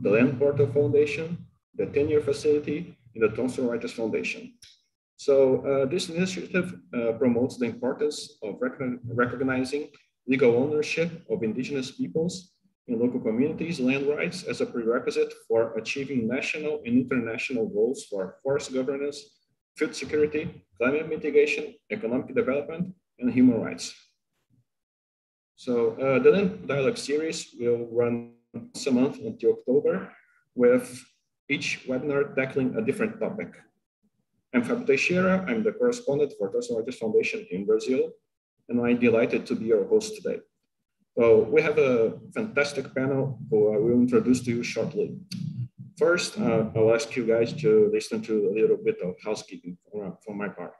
the Land Portal Foundation, the 10-Year Facility, and the Thomson Reuters Foundation. So this initiative promotes the importance of recognizing legal ownership of indigenous peoples in local communities' land rights as a prerequisite for achieving national and international goals for forest governance, food security, climate mitigation, economic development, and human rights. So the Land Dialogue series will run once a month until October, with each webinar tackling a different topic. I'm Fábio Teixeira. I'm the correspondent for Thomson Reuters Foundation in Brazil, and I'm delighted to be your host today. So we have a fantastic panel who I will introduce to you shortly. First, I'll ask you guys to listen to a little bit of housekeeping from my part.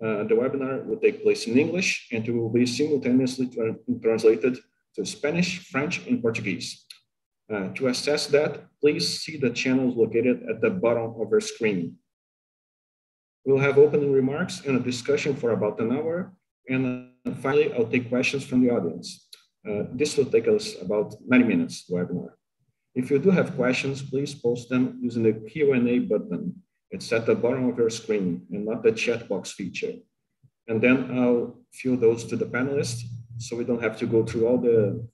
The webinar will take place in English and it will be simultaneously translated to Spanish, French, and Portuguese. To assess that, please see the channels located at the bottom of your screen. We'll have opening remarks and a discussion for about an hour. And finally, I'll take questions from the audience. This will take us about 90 minutes, the webinar. If you do have questions, please post them using the Q&A button. It's at the bottom of your screen and not the chat box feature. And then I'll fill those to the panelists so we don't have to go through all the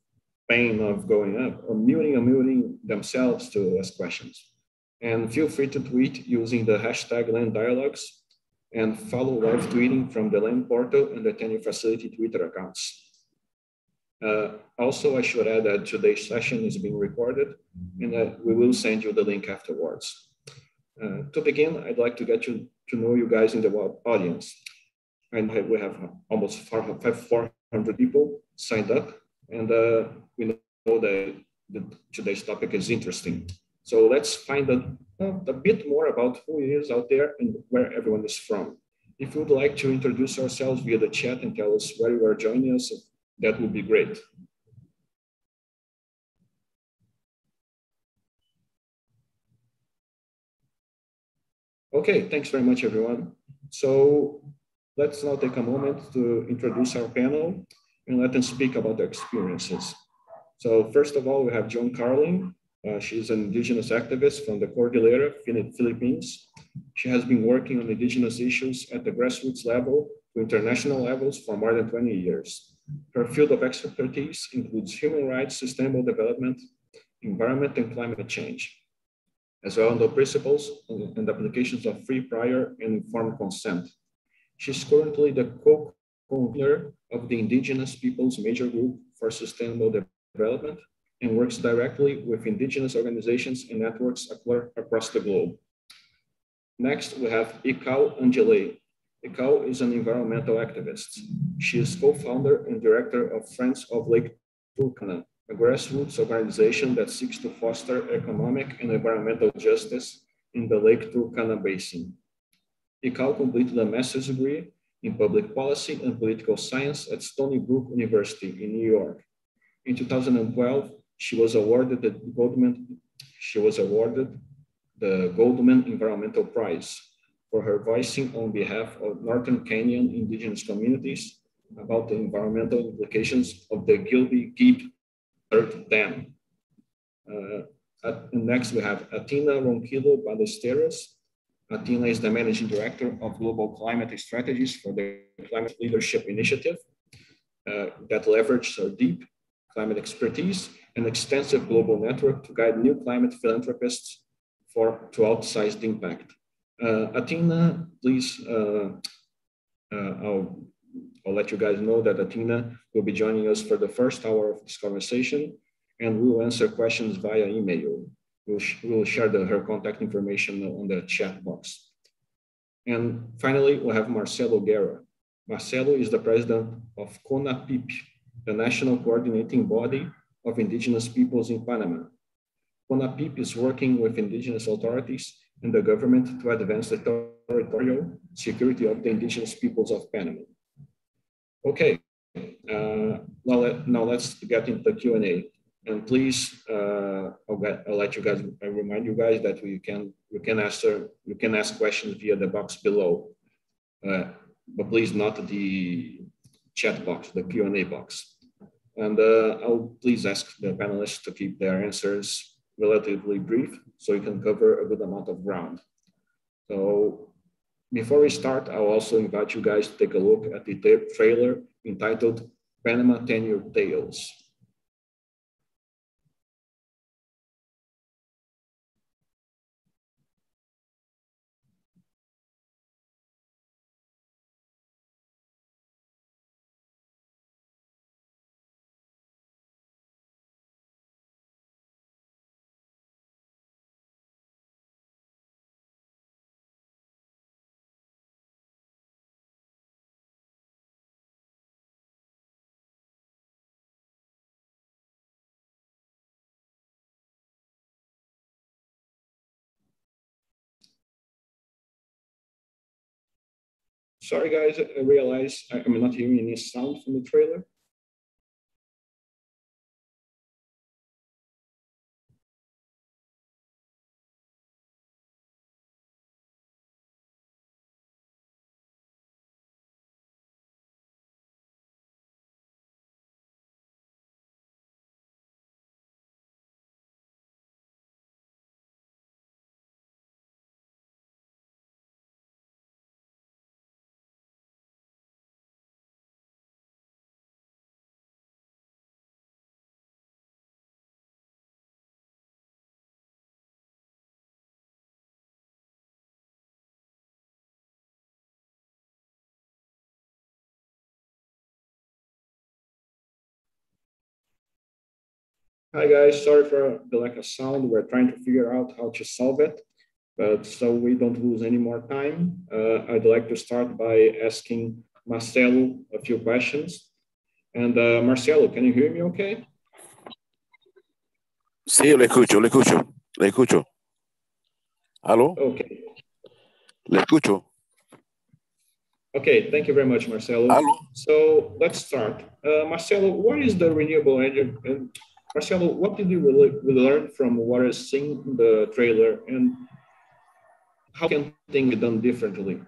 pain of going up or muting themselves to ask questions. And feel free to tweet using the hashtag LandDialogues and follow live tweeting from the Land Portal and the 10-Year Facility Twitter accounts. Also, I should add that today's session is being recorded and that we will send you the link afterwards. To begin, I'd like to get to know you guys in the audience. And we have almost 400 people signed up, and we know that today's topic is interesting. So let's find a bit more about who is out there and where everyone is from. If you would like to introduce yourselves via the chat and tell us where you are joining us, that would be great. Okay, thanks very much, everyone. So let's now take a moment to introduce our panel and let them speak about their experiences. So first of all, we have Joan Carlin. She's an indigenous activist from the Cordillera, Philippines. She has been working on indigenous issues at the grassroots level to international levels for more than 20 years. Her field of expertise includes human rights, sustainable development, environment, and climate change, as well as the principles and applications of free, prior, and informed consent. She's currently the co-convener of the Indigenous Peoples Major Group for Sustainable Development and works directly with indigenous organizations and networks across the globe. Next, we have Ikau Angelei. Ikau is an environmental activist. She is co-founder and director of Friends of Lake Turkana, a grassroots organization that seeks to foster economic and environmental justice in the Lake Turkana Basin. Ikau completed a master's degree in public policy and political science at Stony Brook University in New York. In 2012, she was awarded the Goldman Environmental Prize for her voicing on behalf of Northern Kenyan indigenous communities about the environmental implications of the Gilby-Gibb Third Dam. Next, we have Athena Ronquillo Ballesteros. Athena is the Managing Director of Global Climate Strategies for the Climate Leadership Initiative that leverages her deep climate expertise and extensive global network to guide new climate philanthropists to outsize the impact. Athena, please, I'll let you guys know that Athena will be joining us for the first hour of this conversation, and we will answer questions via email. We'll share her contact information on the chat box. And finally, we'll have Marcelo Guerra. Marcelo is the president of CONAPIP, the national coordinating body of indigenous peoples in Panama. CONAPIP is working with indigenous authorities and the government to advance the territorial security of the indigenous peoples of Panama. Okay, now let's get into the Q&A. And please, I'll let you guys, I remind you guys that you can ask questions via the box below, but please not the chat box, the Q&A box. And I'll please ask the panelists to keep their answers relatively brief so you can cover a good amount of ground. So before we start, I'll also invite you guys to take a look at the trailer entitled Panama 10-Year Tales. Sorry guys, I realize I'm not hearing any sound from the trailer. Hi guys, sorry for the lack of sound. We're trying to figure out how to solve it, but so we don't lose any more time, I'd like to start by asking Marcelo a few questions. And Marcelo, can you hear me okay? Sí, le escucho, le escucho, le escucho. ¿Aló? Okay. Le escucho. Okay, thank you very much, Marcelo. ¿Aló? So let's start. Marcelo, what is the renewable energy? And Marcelo, what did you learn from what is seen in the trailer, and how can things be done differently?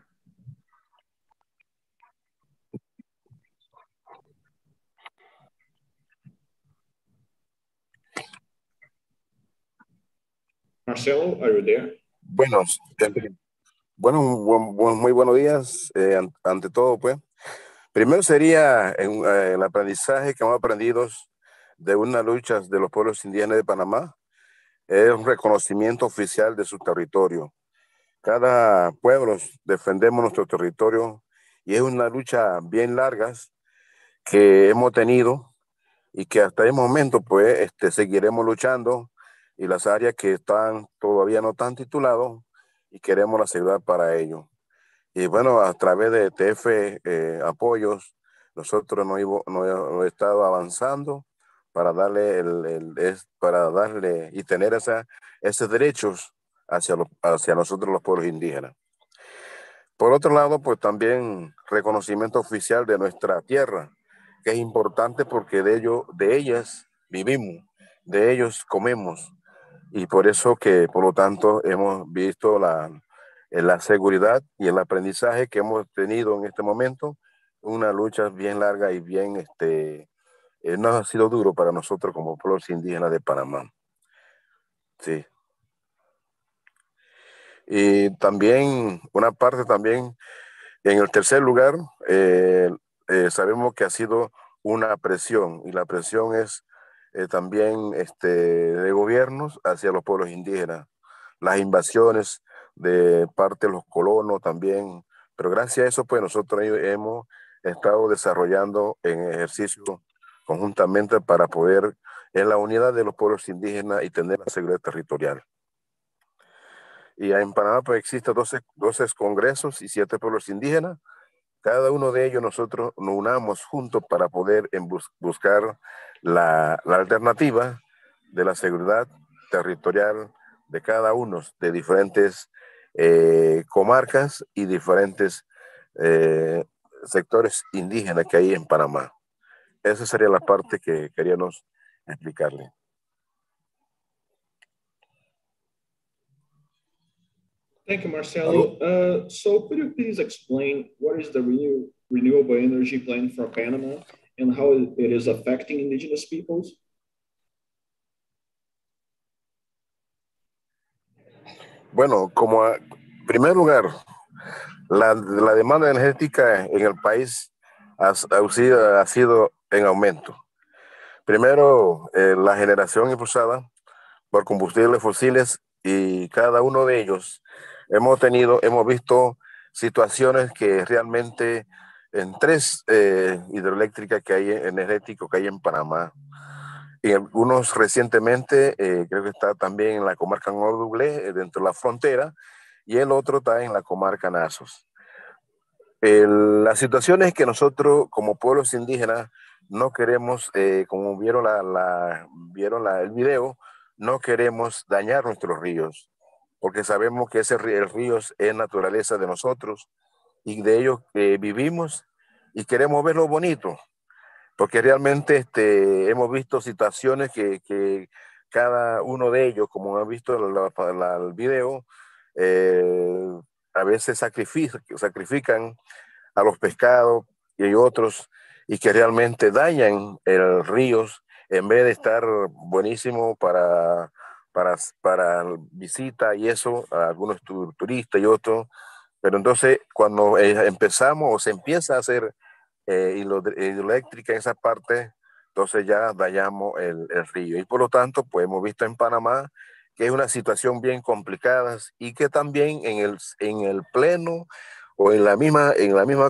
Marcelo, are you there? Bueno, muy buenos días. Ante todo, pues, primero sería el aprendizaje que hemos aprendido de una lucha de los pueblos indígenas de Panamá, es un reconocimiento oficial de su territorio. Cada pueblo defendemos nuestro territorio y es una lucha bien larga que hemos tenido y que hasta el momento pues seguiremos luchando, y las áreas que están todavía no están titulados y queremos la seguridad para ello. Y bueno, a través de TF apoyos, nosotros no hemos estado avanzando para darle, para darle y tener esos derechos hacia nosotros los pueblos indígenas. Por otro lado, pues también reconocimiento oficial de nuestra tierra, que es importante porque de ellas vivimos, de ellos comemos, y por eso que, por lo tanto, hemos visto la seguridad y el aprendizaje que hemos tenido en este momento, una lucha bien larga y bien, no ha sido duro para nosotros como pueblos indígenas de Panamá. Sí. Y también, una parte también, en el tercer lugar, sabemos que ha sido una presión, y la presión es también de gobiernos hacia los pueblos indígenas, las invasiones de parte de los colonos también, pero gracias a eso pues nosotros hemos estado desarrollando en ejercicio conjuntamente para poder en la unidad de los pueblos indígenas y tener la seguridad territorial. Y en Panamá pues existen 12 congresos y 7 pueblos indígenas. Cada uno de ellos nosotros nos unamos juntos para poder buscar la alternativa de la seguridad territorial de cada uno de diferentes comarcas y diferentes sectores indígenas que hay en Panamá. Esa sería la parte que queríamos explicarle. Thank you, Marcelo. So could you please explain what is the renewable energy plan for Panama and how it is affecting indigenous peoples? Bueno, primer lugar, la demanda energética en el país ha sido en aumento. Primero, la generación impulsada por combustibles fósiles y cada uno de ellos hemos visto situaciones que realmente en tres hidroeléctricas que hay, energéticos que hay en Panamá, y algunos recientemente, creo que está también en la comarca Renewable, dentro de la frontera, y el otro está en la comarca Nazos. La situación es que nosotros, como pueblos indígenas, no queremos, como vieron el video, no queremos dañar nuestros ríos, porque sabemos que el río es naturaleza de nosotros y de ellos vivimos y queremos ver lo bonito, porque realmente hemos visto situaciones que cada uno de ellos, como han visto el video, eh, a veces sacrifican a los pescados y hay otros y que realmente dañan el ríos en vez de estar buenísimo para visita y eso, a algunos turistas y otros. Pero entonces cuando empezamos o se empieza a hacer hidroeléctrica en esa parte, entonces ya dañamos el río. Y por lo tanto, pues hemos visto en Panamá que es una situación bien complicada y que también en el pleno o en la misma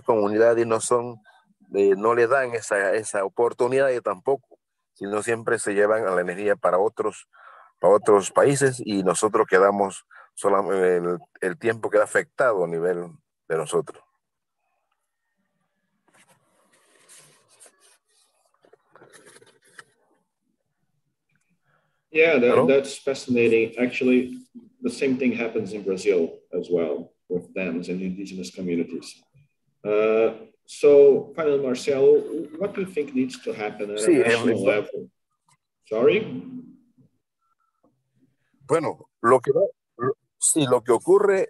comunidad y no le dan esa oportunidad y tampoco, sino siempre se llevan a la energía para otros países y nosotros quedamos, el tiempo queda afectado a nivel de nosotros. Yeah, ¿Aló? that's fascinating. Actually, the same thing happens in Brazil as well with dams and indigenous communities. Uh, so, finally, Marcelo, what do you think needs to happen at a Sí, national level? Sorry? bueno, sí, lo que ocurre,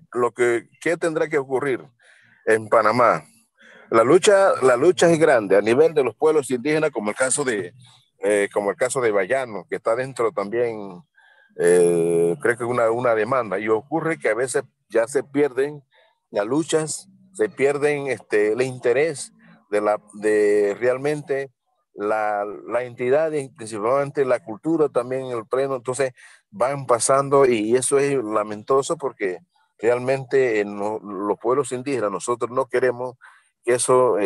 ¿qué tendrá que ocurrir en Panamá? La lucha es grande a nivel de los pueblos indígenas, como el caso de Bayano, que está dentro también, creo que una demanda. Y ocurre que a veces ya se pierden las luchas, se pierden el interés de realmente la entidad, y principalmente la cultura también en el pleno. Entonces van pasando y eso es lamentoso porque realmente los pueblos indígenas nosotros no queremos que eso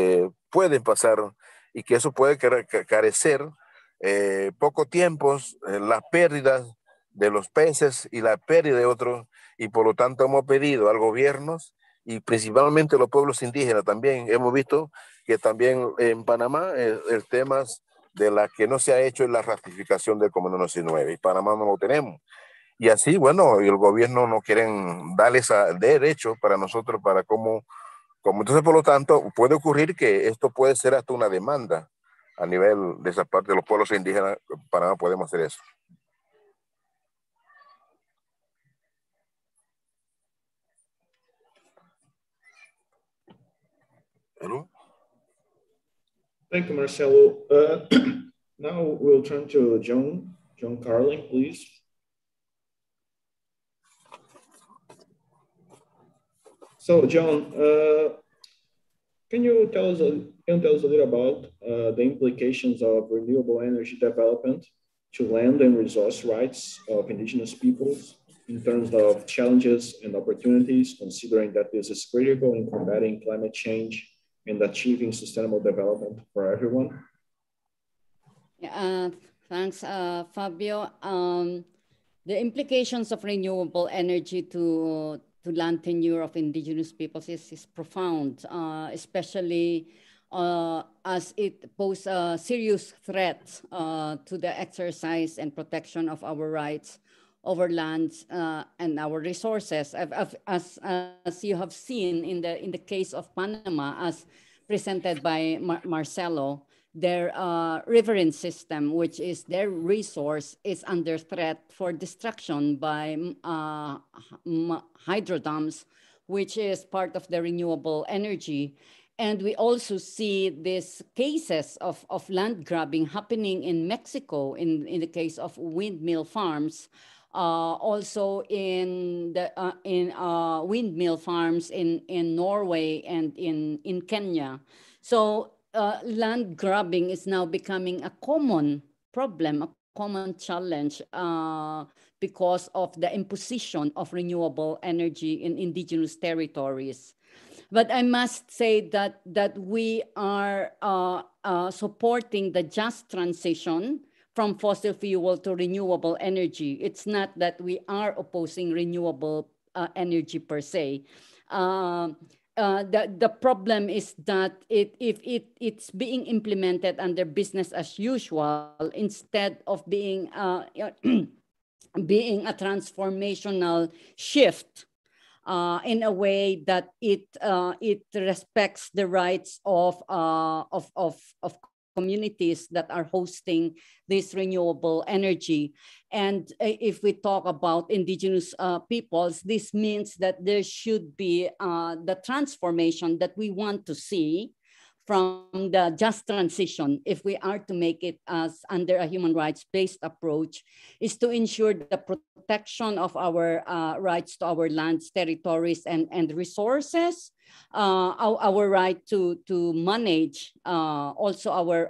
puede pasar y que eso puede carecer poco tiempo, las pérdidas de los peces y la pérdida de otros, y por lo tanto hemos pedido al gobierno y principalmente los pueblos indígenas también, hemos visto que también en Panamá el tema de la que no se ha hecho es la ratificación del Convenio 19 y Panamá no lo tenemos. Y así, bueno, el gobierno no quieren darle ese derecho para nosotros, para como entonces, por lo tanto, puede ocurrir que esto puede ser hasta una demanda a nivel de esa parte de los pueblos indígenas. Panamá podemos hacer eso. ¿No? Thank you, Marcelo. Now we'll turn to John Carlin, please. So, John, can you tell us a little about the implications of renewable energy development to land and resource rights of indigenous peoples in terms of challenges and opportunities, considering that this is critical in combating climate change and achieving sustainable development for everyone? Yeah, thanks, Fabio. The implications of renewable energy to land tenure of indigenous peoples is profound, especially as it poses a serious threat to the exercise and protection of our rights over lands and our resources. As you have seen in the case of Panama, as presented by Marcelo, their riverine system, which is their resource, is under threat for destruction by hydro dams, which is part of the renewable energy. And we also see these cases of land grabbing happening in Mexico in the case of windmill farms, also in the windmill farms in Norway and in Kenya. So land grabbing is now becoming a common problem, a common challenge because of the imposition of renewable energy in indigenous territories. But I must say that we are supporting the just transition from fossil fuel to renewable energy. It's not that we are opposing renewable energy per se. The problem is that if it's being implemented under business as usual instead of being being a transformational shift in a way that it respects the rights of communities that are hosting this renewable energy. And if we talk about indigenous peoples, this means that there should be the transformation that we want to see from the just transition, if we are to make it as under a human rights-based approach, is to ensure the protection of our rights to our lands, territories, and resources, our right to manage also our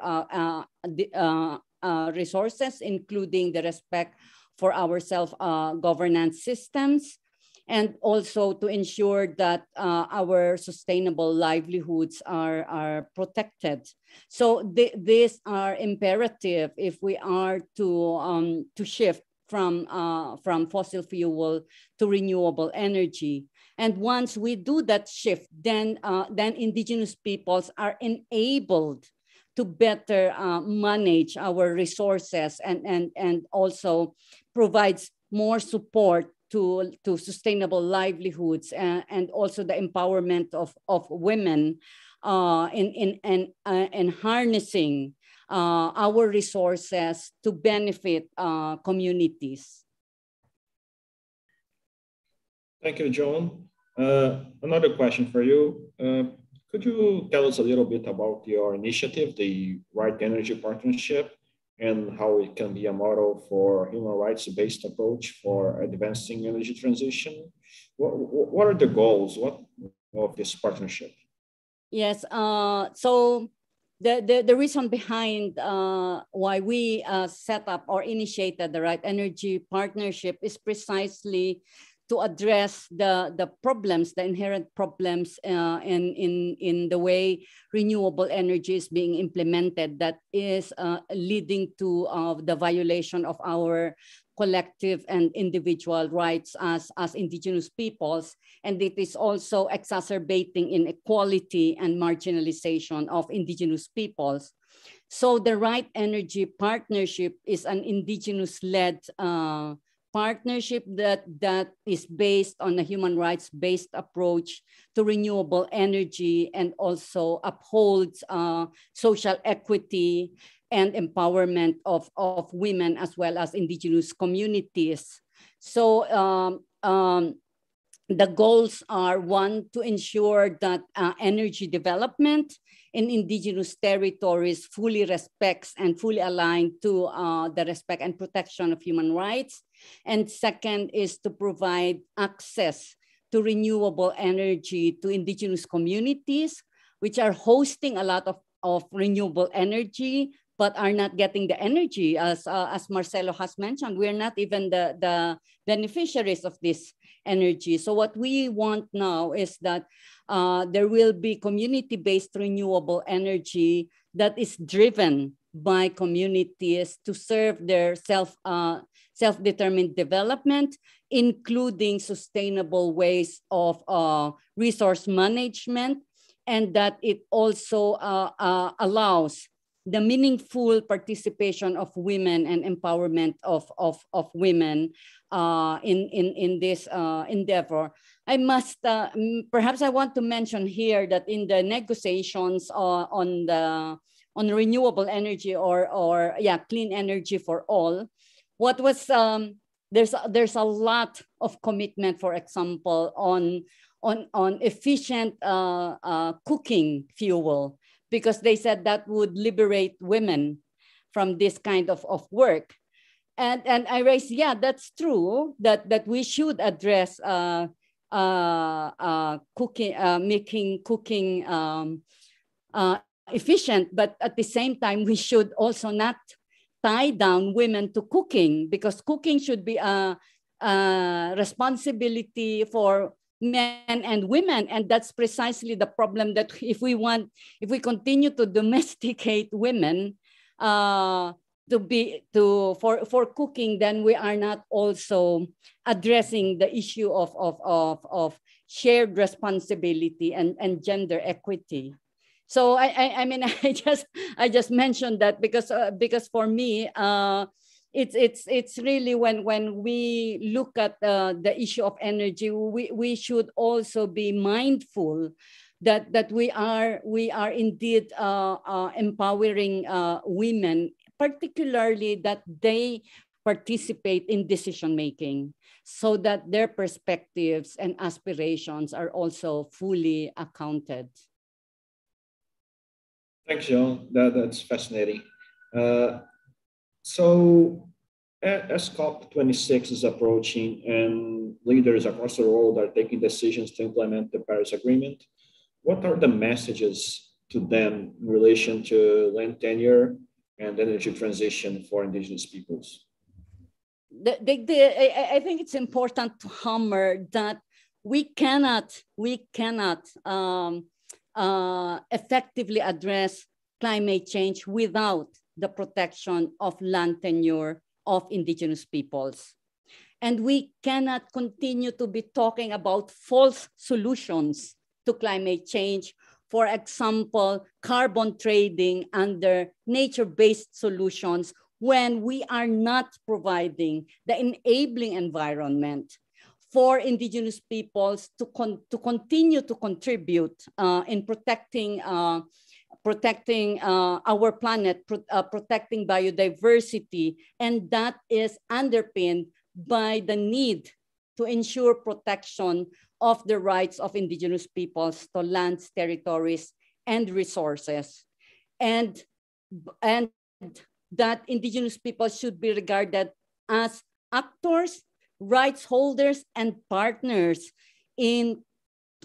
resources, including the respect for our self-governance systems, and also to ensure that our sustainable livelihoods are protected. So these are imperative if we are to shift from fossil fuel to renewable energy. And once we do that shift, then indigenous peoples are enabled to better manage our resources and also provides more support to sustainable livelihoods and also the empowerment of women in harnessing our resources to benefit communities. Thank you, John. Another question for you. Could you tell us a little bit about your initiative, the Right Energy Partnership, and how it can be a model for human rights-based approach for advancing energy transition? What are the goals of this partnership? Yes, so the reason behind why we set up or initiated the Right Energy Partnership is precisely to address the problems, the inherent problems in the way renewable energy is being implemented that is leading to the violation of our collective and individual rights as indigenous peoples. And it is also exacerbating inequality and marginalization of indigenous peoples. So the Right Energy Partnership is an indigenous-led partnership that is based on a human rights-based approach to renewable energy and also upholds social equity and empowerment of women as well as indigenous communities. So the goals are, one, to ensure that energy development in indigenous territories fully respects and fully aligned to the respect and protection of human rights. And second is to provide access to renewable energy to indigenous communities, which are hosting a lot of renewable energy, but are not getting the energy. As Marcelo has mentioned, we're not even the beneficiaries of this energy. So what we want now is that there will be community-based renewable energy that is driven by communities to serve their self-determined development, including sustainable ways of resource management, and that it also allows the meaningful participation of women and empowerment of women in this endeavor. I must, perhaps I want to mention here that in the negotiations on renewable energy or clean energy for all, what was, there's a lot of commitment, for example, on efficient cooking fuel, because they said that would liberate women from this kind of work. And I raised, yeah, that's true, that we should address cooking, making cooking efficient, but at the same time, we should also not tie down women to cooking, because cooking should be a responsibility for men and women. And that's precisely the problem, that if we continue to domesticate women for cooking, then we are not also addressing the issue of shared responsibility and gender equity. So I mean, I just mentioned that because for me, it's really when we look at the issue of energy, we should also be mindful that we are indeed empowering women, particularly that they participate in decision making, so that their perspectives and aspirations are also fully accounted. Thanks, John. That's fascinating. So as COP26 is approaching and leaders across the world are taking decisions to implement the Paris Agreement, what are the messages to them in relation to land tenure and energy transition for indigenous peoples? I think it's important to hammer that we cannot effectively address climate change without the protection of land tenure of indigenous peoples. And we cannot continue to be talking about false solutions to climate change. For example, carbon trading under nature-based solutions, when we are not providing the enabling environment for indigenous peoples to continue to contribute in protecting our planet, protecting biodiversity. And that is underpinned by the need to ensure protection of the rights of indigenous peoples to lands, territories, and resources. And that indigenous peoples should be regarded as actors, rights holders, and partners in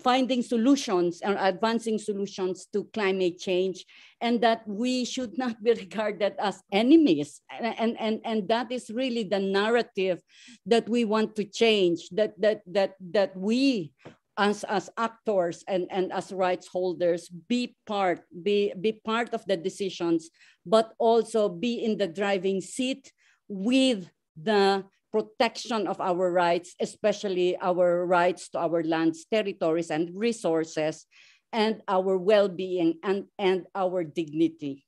finding solutions or advancing solutions to climate change, and that we should not be regarded as enemies. And that is really the narrative that we want to change, that we as actors and as rights holders be part of the decisions, but also be in the driving seat with the protection of our rights, especially our rights to our lands, territories, and resources, and our well-being and our dignity.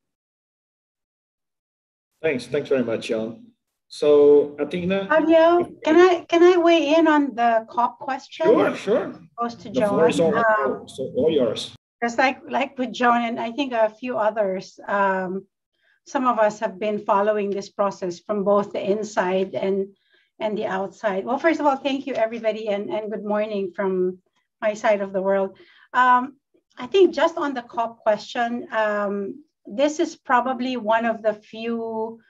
Thanks very much, John. So, Athena? Fabio, can I weigh in on the COP question? Sure. Goes to The Joan. floor is all yours. Just like with Joan and I think a few others, some of us have been following this process from both the inside and the outside. Well, first of all, thank you everybody and good morning from my side of the world. I think just on the COP question, this is probably one of the few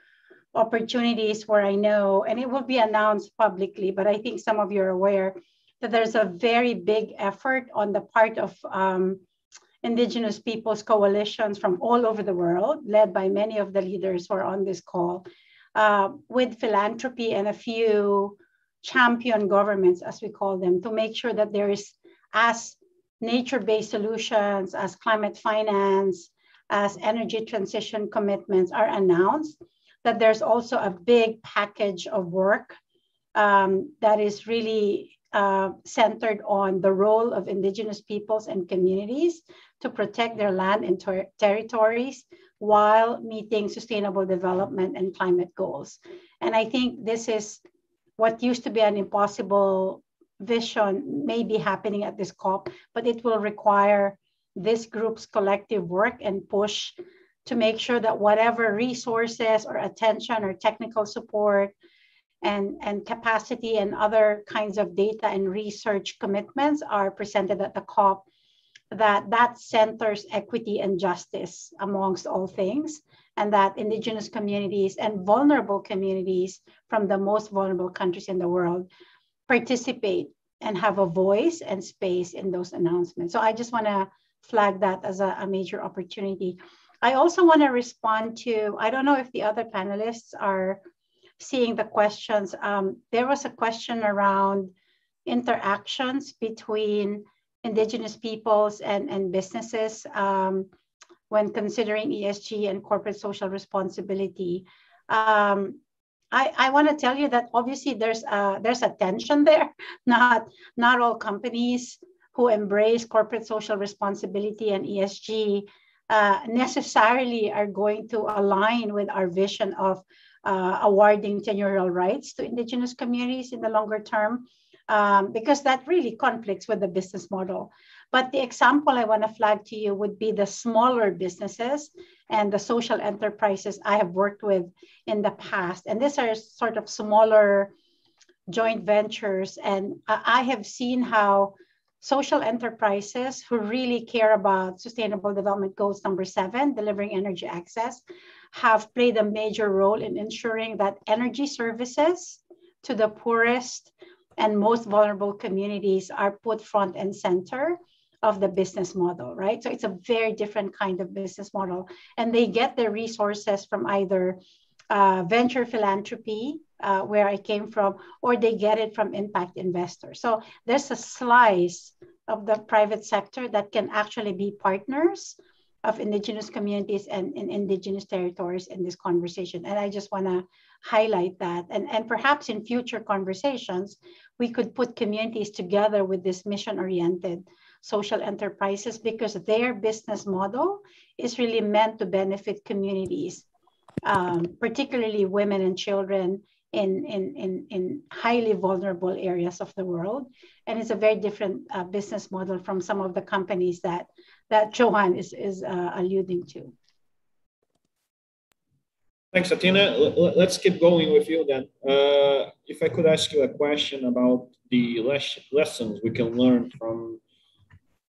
opportunities where I know, and it will be announced publicly, but I think some of you are aware that there's a very big effort on the part of indigenous peoples coalitions from all over the world, led by many of the leaders who are on this call, with philanthropy and a few champion governments, as we call them, to make sure that there is, as nature-based solutions, as climate finance, as energy transition commitments are announced, that there's also a big package of work that is really centered on the role of indigenous peoples and communities to protect their land and territories while meeting sustainable development and climate goals. And I think this is what used to be an impossible vision may be happening at this COP, but it will require this group's collective work and push to make sure that whatever resources or attention or technical support and capacity and other kinds of data and research commitments are presented at the COP, that centers equity and justice amongst all things, and that indigenous communities and vulnerable communities from the most vulnerable countries in the world participate and have a voice and space in those announcements. So I just want to flag that as a major opportunity. I also want to respond to, I don't know if the other panelists are seeing the questions. There was a question around interactions between indigenous peoples and businesses when considering ESG and corporate social responsibility. I want to tell you that obviously there's a tension there. Not all companies who embrace corporate social responsibility and ESG necessarily are going to align with our vision of awarding tenurial rights to indigenous communities in the longer term, because that really conflicts with the business model. But the example I want to flag to you would be the smaller businesses and the social enterprises I have worked with in the past. And these are sort of smaller joint ventures. And I have seen how social enterprises who really care about Sustainable Development Goals number 7, delivering energy access, have played a major role in ensuring that energy services to the poorest and most vulnerable communities are put front and center of the business model, right? So it's a very different kind of business model. And they get their resources from either venture philanthropy, where I came from, or they get it from impact investors. So there's a slice of the private sector that can actually be partners of indigenous communities and in indigenous territories in this conversation. And I just want to highlight that. And perhaps in future conversations, we could put communities together with this mission-oriented social enterprises, because their business model is really meant to benefit communities, particularly women and children in highly vulnerable areas of the world. And it's a very different business model from some of the companies that Johan is alluding to. Thanks, Athena. Let's keep going with you then. If I could ask you a question about the lessons we can learn from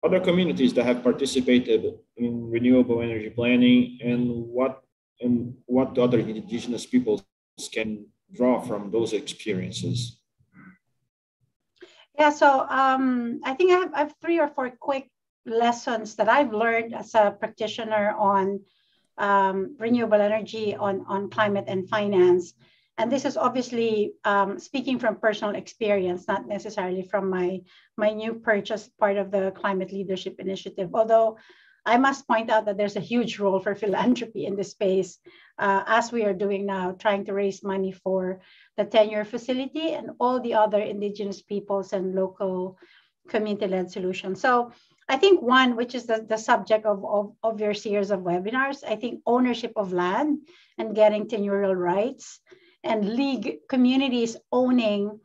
other communities that have participated in renewable energy planning, and what other indigenous peoples can draw from those experiences. Yeah, so I think I have 3 or 4 quick lessons that I've learned as a practitioner on renewable energy, on climate and finance. And this is obviously speaking from personal experience, not necessarily from my new purchase, part of the Climate Leadership Initiative. Although I must point out that there's a huge role for philanthropy in this space, as we are doing now, trying to raise money for the tenure facility and all the other indigenous peoples and local community-led solutions. So I think one, which is the subject of your series of webinars, I think ownership of land and getting tenurial rights and league communities owning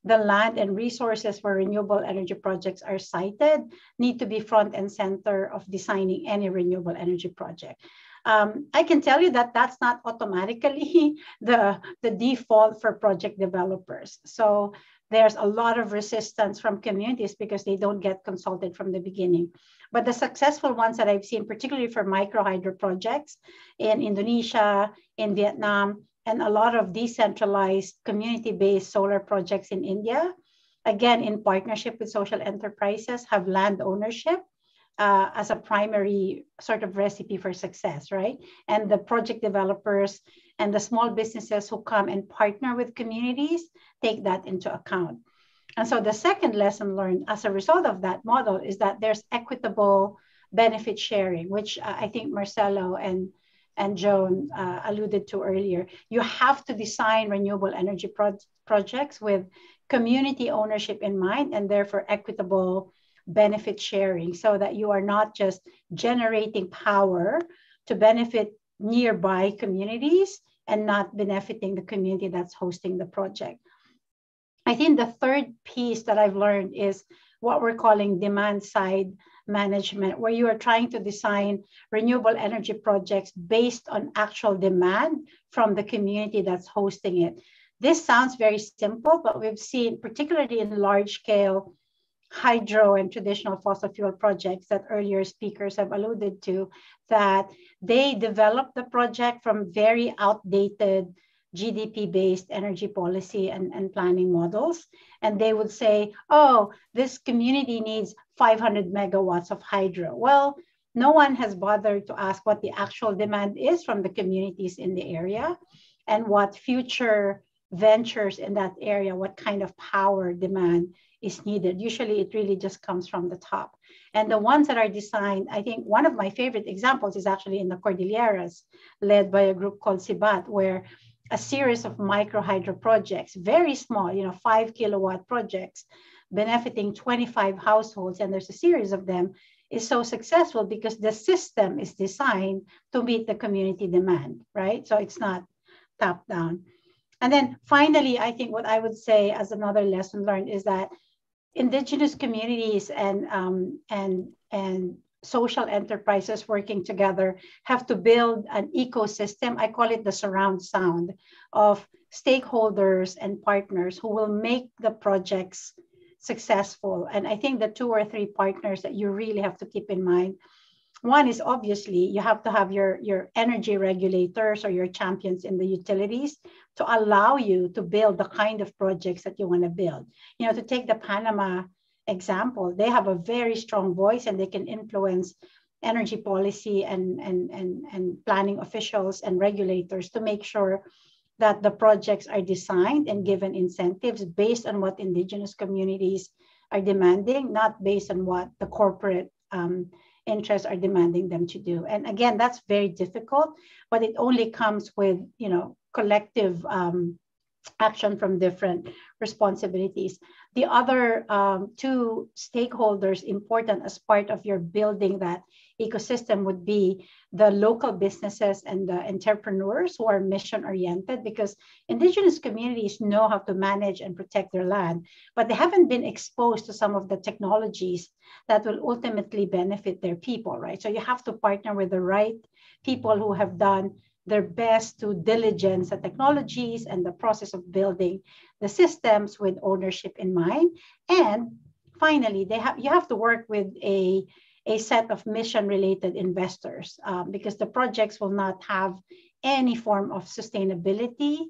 the land and resources where renewable energy projects are sited need to be front and center of designing any renewable energy project. I can tell you that that's not automatically the default for project developers. So there's a lot of resistance from communities because they don't get consulted from the beginning. But the successful ones that I've seen, particularly for micro hydro projects in Indonesia, in Vietnam, and a lot of decentralized community-based solar projects in India, again, in partnership with social enterprises, have land ownership as a primary sort of recipe for success, right? And the project developers and the small businesses who come and partner with communities take that into account. And so the second lesson learned as a result of that model is that there's equitable benefit sharing, which I think Marcelo and Joan alluded to earlier. You have to design renewable energy projects with community ownership in mind, and therefore equitable benefit sharing, so that you are not just generating power to benefit nearby communities and not benefiting the community that's hosting the project. I think the third piece that I've learned is what we're calling demand side management, where you are trying to design renewable energy projects based on actual demand from the community that's hosting it. This sounds very simple, but we've seen, particularly in large scale hydro and traditional fossil fuel projects that earlier speakers have alluded to, that they developed the project from very outdated GDP-based energy policy and planning models. And they would say, oh, this community needs 500 megawatts of hydro. Well, no one has bothered to ask what the actual demand is from the communities in the area and what future ventures in that area, what kind of power demand is needed. Usually it really just comes from the top. And the ones that are designed, I think one of my favorite examples is actually in the Cordilleras, led by a group called Sibat, where a series of micro hydro projects, very small, 5 kilowatt projects, benefiting 25 households, and there's a series of them, is so successful because the system is designed to meet the community demand, right? So it's not top down. And then finally, I think what I would say as another lesson learned is that indigenous communities and social enterprises working together have to build an ecosystem. I call it the surround sound of stakeholders and partners who will make the projects successful. And I think the 2 or 3 partners that you really have to keep in mind. One is obviously you have to have your energy regulators or your champions in the utilities to allow you to build the kind of projects that you want to build. To take the Panama example, they have a very strong voice and they can influence energy policy and planning officials and regulators to make sure that the projects are designed and given incentives based on what indigenous communities are demanding, not based on what the corporate interests are demanding them to do. And again, that's very difficult, but it only comes with, collective action from different responsibilities. The other 2 stakeholders important as part of your building that ecosystem would be the local businesses and the entrepreneurs who are mission oriented, because indigenous communities know how to manage and protect their land, but they haven't been exposed to some of the technologies that will ultimately benefit their people, right? So you have to partner with the right people who have done their best to diligence the technologies and the process of building the systems with ownership in mind. And finally, you have to work with a set of mission-related investors because the projects will not have any form of sustainability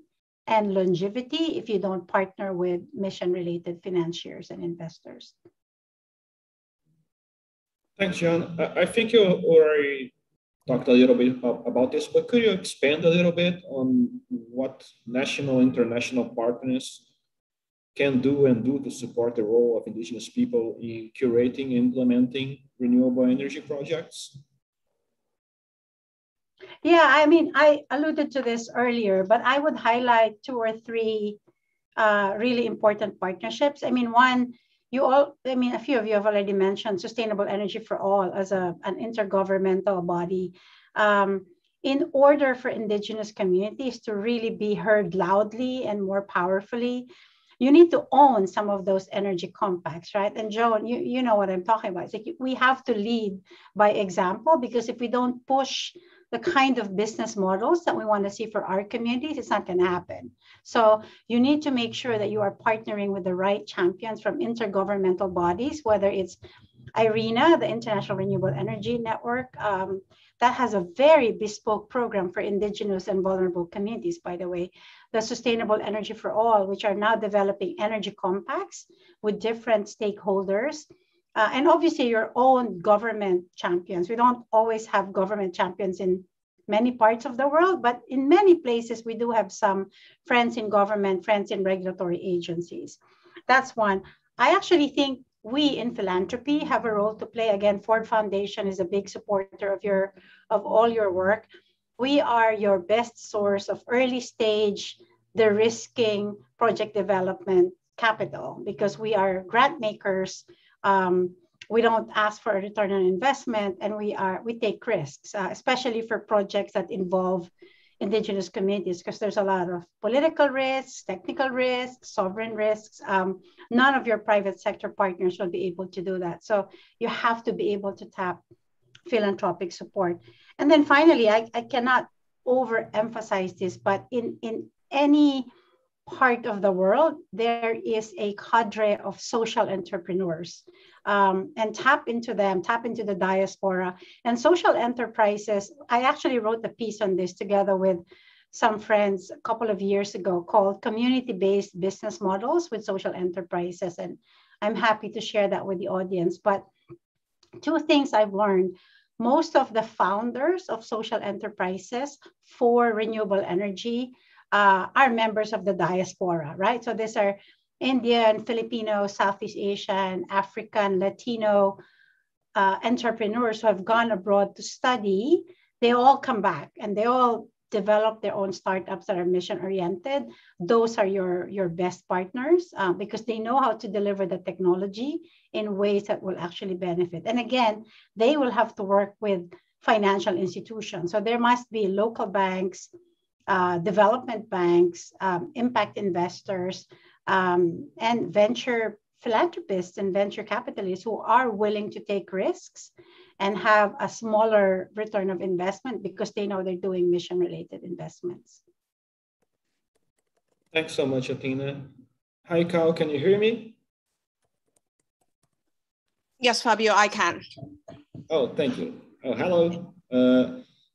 and longevity if you don't partner with mission-related financiers and investors. Thanks, John. I think you already talked a little bit about this, but could you expand a little bit on what national, international partners can do to support the role of indigenous people in curating and implementing renewable energy projects? Yeah, I mean, I alluded to this earlier, but I would highlight 2 or 3 really important partnerships. I mean, one, a few of you have already mentioned Sustainable Energy for All as an intergovernmental body. In order for indigenous communities to really be heard loudly and more powerfully, you need to own some of those energy compacts, right? And Joan, you know what I'm talking about. It's like we have to lead by example, because if we don't push the kind of business models that we want to see for our communities, it's not going to happen. So you need to make sure that you are partnering with the right champions from intergovernmental bodies, whether it's IRENA, the International Renewable Energy Network, that has a very bespoke program for indigenous and vulnerable communities, by the way. The Sustainable Energy for All, which are now developing energy compacts with different stakeholders. And obviously your own government champions. We don't always have government champions in many parts of the world, but in many places we do have some friends in government, friends in regulatory agencies. That's one. I actually think we in philanthropy have a role to play. Again, Ford Foundation is a big supporter of all your work. We are your best source of early stage, de-risking project development capital, because we are grant makers. We don't ask for a return on investment, and we take risks, especially for projects that involve indigenous communities, because there's a lot of political risks, technical risks, sovereign risks. None of your private sector partners will be able to do that. So you have to be able to tap philanthropic support. And then finally, I cannot overemphasize this, but in any part of the world, there is a cadre of social entrepreneurs, and tap into them, tap into the diaspora and social enterprises. I actually wrote a piece on this together with some friends a couple of years ago called Community-Based Business Models with Social Enterprises. And I'm happy to share that with the audience. But two things I've learned: most of the founders of social enterprises for renewable energy are members of the diaspora, right? So these are Indian, Filipino, Southeast Asian, African, Latino entrepreneurs who have gone abroad to study. They all come back and they all develop their own startups that are mission-oriented. Those are your best partners because they know how to deliver the technology in ways that will actually benefit. And again, they will have to work with financial institutions. So there must be local banks, development banks, impact investors, and venture philanthropists and venture capitalists who are willing to take risks and have a smaller return of investment because they know they're doing mission-related investments. Thanks so much, Athena. Hi, Kyle, can you hear me? Yes, Fabio, I can. Oh, thank you. Oh, hello.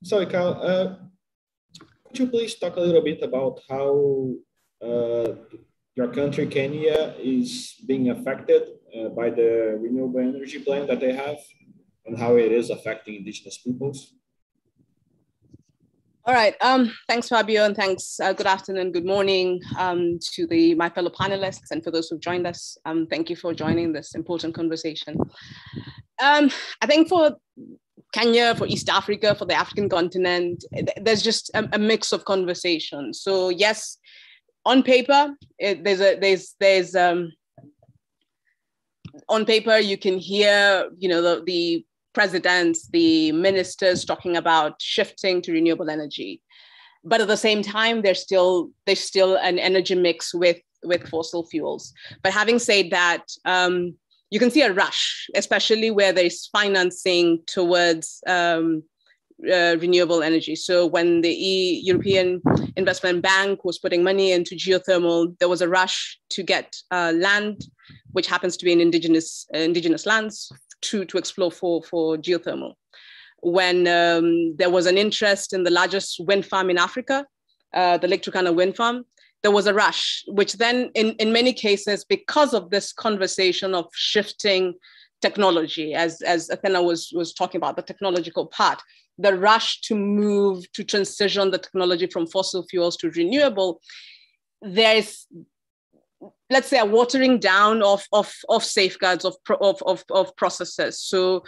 Sorry, Kyle. Could you please talk a little bit about how your country, Kenya, is being affected by the renewable energy plan that they have and how it is affecting indigenous peoples? All right. Thanks, Fabio, and thanks. Good afternoon, good morning to my fellow panelists and for those who've joined us. Thank you for joining this important conversation. I think for Kenya, for East Africa, for the African continent, there's just a mix of conversations. So yes, on paper, on paper you can hear, the presidents, the ministers talking about shifting to renewable energy, but at the same time, there's still an energy mix with fossil fuels. But having said that, you can see a rush, especially where there's financing towards renewable energy. So when the European Investment Bank was putting money into geothermal, there was a rush to get land, which happens to be in indigenous lands, to explore for geothermal. When there was an interest in the largest wind farm in Africa, the Lake Turkana wind farm, there was a rush, which then in many cases, because of this conversation of shifting technology, as Athena was talking about, the technological part, the rush to move, to transition the technology from fossil fuels to renewable, there's, let's say, a watering down of safeguards, of processes. So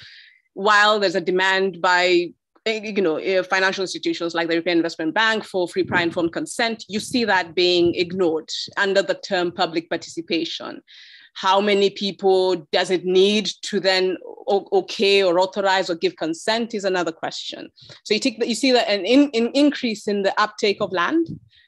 while there's a demand by financial institutions like the European Investment Bank for free, prior, informed consent, you see that being ignored under the term public participation. How many people does it need to then okay or authorize or give consent is another question. So you see that an increase in the uptake of land.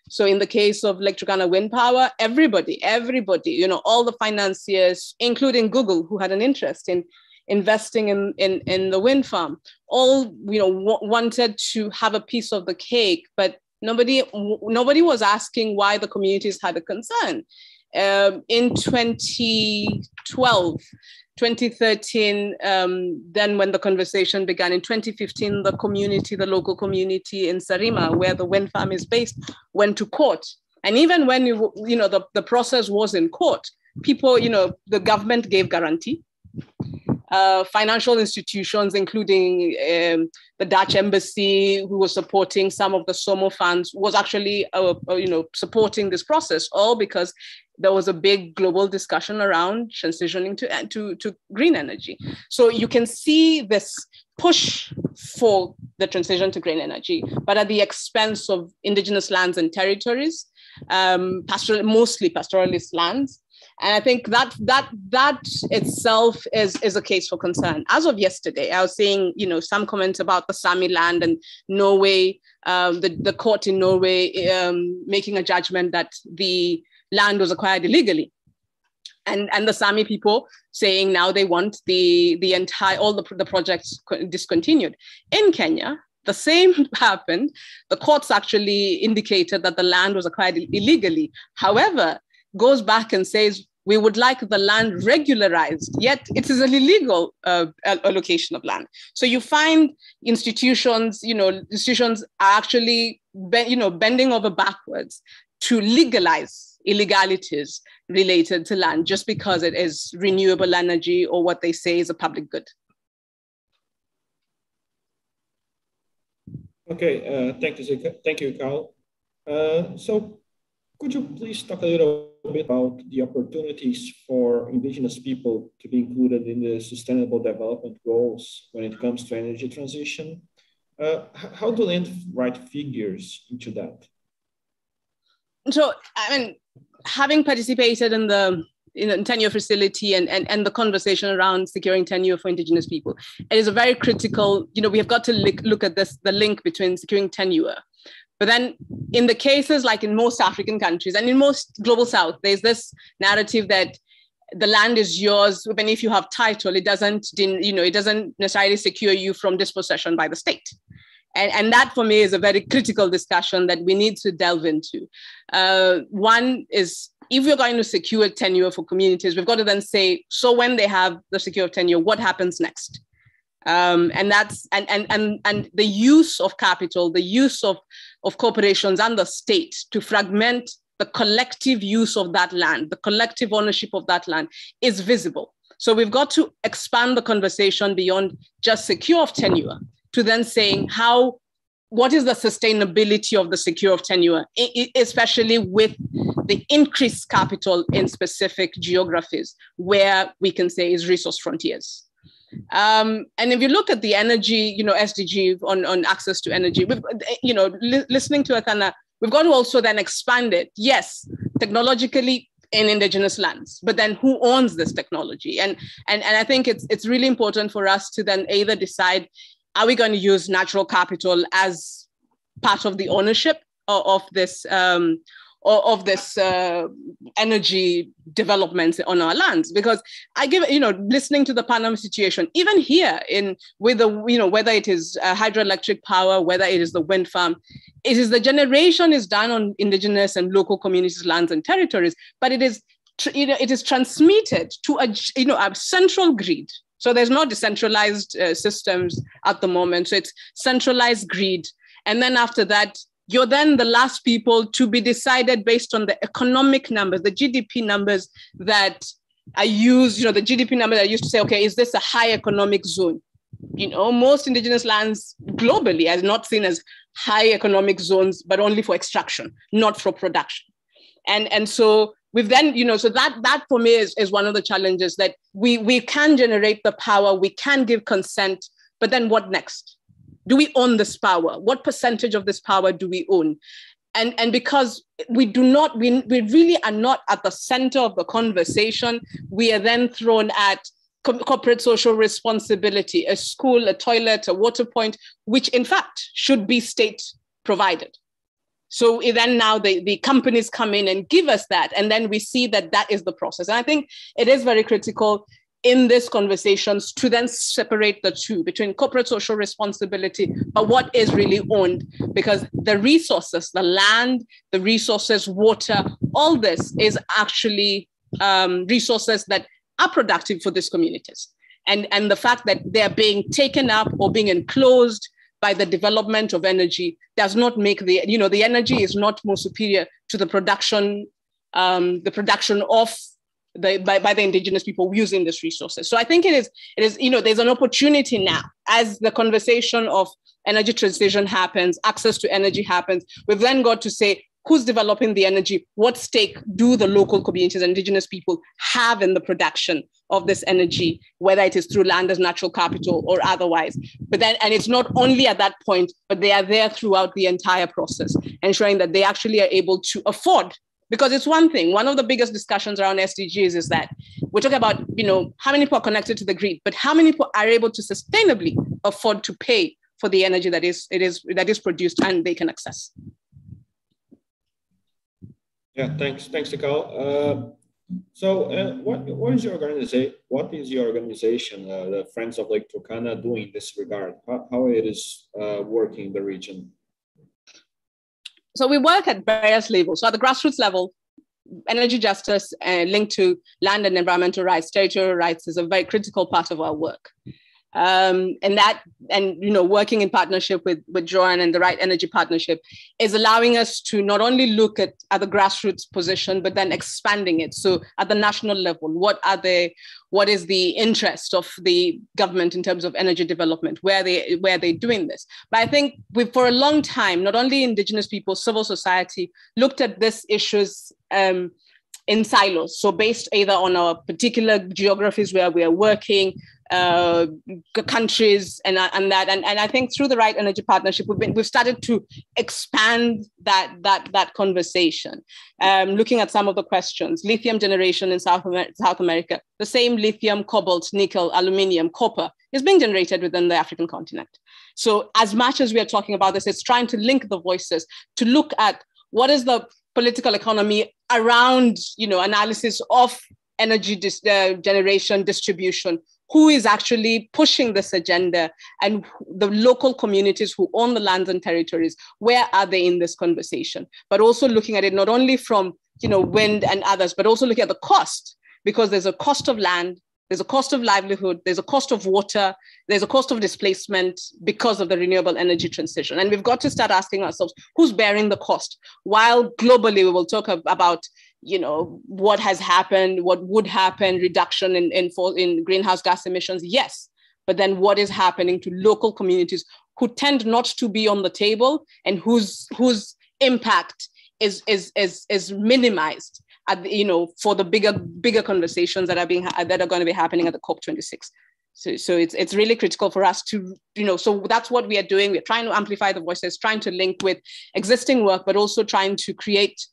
So in the case of Lake Turkana wind power, everybody, all the financiers, including Google, who had an interest in investing in the wind farm, all wanted to have a piece of the cake, but nobody was asking why the communities had a concern. In 2012, 2013, then when the conversation began, in 2015, the local community in Sarima, where the wind farm is based, went to court. And even when the process was in court, people, the government gave guarantee. Financial institutions, including the Dutch embassy, who was supporting some of the SOMO funds, was actually supporting this process, all because there was a big global discussion around transitioning to green energy. So you can see this push for the transition to green energy, but at the expense of indigenous lands and territories, mostly pastoralist lands. And I think that itself is a case for concern. As of yesterday, I was seeing, some comments about the Sami land and Norway, the court in Norway making a judgment that the land was acquired illegally. And the Sami people saying now they want all the projects discontinued. In Kenya, The same happened. The courts actually indicated that the land was acquired illegally. However, goes back and says, we would like the land regularized, yet it is an illegal allocation of land. So you find institutions are actually bending over backwards to legalize illegalities related to land just because it is renewable energy or what they say is a public good. Okay, thank you, Carl. So could you please talk a little bit about the opportunities for indigenous people to be included in the sustainable development goals when it comes to energy transition? How do land write figures into that? So, I mean, having participated in the tenure facility and the conversation around securing tenure for indigenous people, it is a very critical, we have got to look at the link between securing tenure. But then in the cases like in most African countries and in most global South, there's this narrative that the land is yours, even if you have title, it doesn't necessarily secure you from dispossession by the state. And that for me is a very critical discussion that we need to delve into. One is, if we're going to secure tenure for communities, we've got to then say, so when they have the secure tenure, what happens next? And that's and the use of capital, the use of corporations and the state to fragment the collective use of that land, the collective ownership of that land is visible. So we've got to expand the conversation beyond just secure of tenure to then saying what is the sustainability of the secure of tenure, especially with the increased capital in specific geographies where we can say is resource frontiers. And if you look at the energy, SDG on access to energy, listening to Akana, we've got to also then expand it. Yes, technologically in indigenous lands, but then who owns this technology? And I think it's really important for us to then either decide, are we going to use natural capital as part of the ownership of this energy development on our lands? Because listening to the Panama situation, even here whether it is hydroelectric power, whether it is the wind farm, it is the generation is done on indigenous and local communities, lands and territories, but it is transmitted to a central grid. So there's no decentralized systems at the moment. So it's centralized grid. And then after that, you're then the last people to be decided based on the economic numbers, the GDP numbers that are used, the GDP numbers that are used to say, okay, is this a high economic zone? Most indigenous lands globally are not seen as high economic zones, but only for extraction, not for production. And so we've then, so that for me is one of the challenges, that we can generate the power, we can give consent, but then what next? Do we own this power? What percentage of this power do we own? And because we really are not at the center of the conversation, we are then thrown at corporate social responsibility, a school, a toilet, a water point, which in fact should be state provided. So then now the companies come in and give us that, and then we see that is the process. And I think it is very critical in these conversations to then separate the two between corporate social responsibility, but what is really owned, because the resources, the land, the resources, water, all this is actually resources that are productive for these communities. And the fact that they're being taken up or being enclosed by the development of energy does not make the energy is not more superior to the production of by the indigenous people using these resources. So I think it is, there's an opportunity now as the conversation of energy transition happens, access to energy happens. We've then got to say, who's developing the energy? What stake do the local communities and indigenous people have in the production of this energy, whether it is through land as natural capital or otherwise? But then, and it's not only at that point, but they are there throughout the entire process, ensuring that they actually are able to afford. Because it's one thing, one of the biggest discussions around SDGs is that we're talking about, how many people are connected to the grid, but how many people are able to sustainably afford to pay for the energy that is produced and they can access. Yeah, thanks, Nicole. So what is your organization, the Friends of Lake Turkana, doing in this regard? How it is working in the region? So we work at various levels. So at the grassroots level, energy justice linked to land and environmental rights, territorial rights is a very critical part of our work. Working in partnership with Joanne and the Right Energy Partnership is allowing us to not only look at the grassroots position, but then expanding it. So at the national level, what is the interest of the government in terms of energy development? Where are they doing this? But I think for a long time, not only Indigenous people, civil society looked at these issues in silos. So based either on our particular geographies where we are working, countries and I think through the Right Energy Partnership we've started to expand that conversation, looking at some of the questions. Lithium generation in South America, the same lithium, cobalt, nickel, aluminium, copper is being generated within the African continent. So as much as we are talking about this, it's trying to link the voices to look at what is the political economy around analysis of energy generation, distribution, who is actually pushing this agenda, and the local communities who own the lands and territories, where are they in this conversation? But also looking at it not only from wind and others, but also looking at the cost, because there's a cost of land, there's a cost of livelihood, there's a cost of water, there's a cost of displacement because of the renewable energy transition. And we've got to start asking ourselves, who's bearing the cost? While globally we will talk about what has happened, what would happen, reduction in greenhouse gas emissions, yes. But then what is happening to local communities who tend not to be on the table and whose impact is minimized for the bigger conversations that are going to be happening at the COP26. So it's really critical for us to, so that's what we are doing. We're trying to amplify the voices, trying to link with existing work, but also trying to create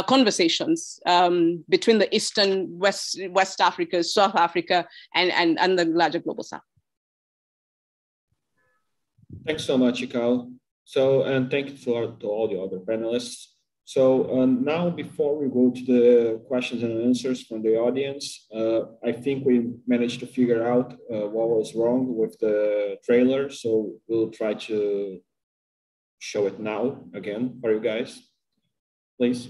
conversations between the Eastern, West Africa, South Africa, and the larger global South. Thanks so much, Ikao. So, and thank you to all the other panelists. So now, before we go to the questions and answers from the audience, I think we managed to figure out what was wrong with the trailer. So we'll try to show it now again for you guys, please.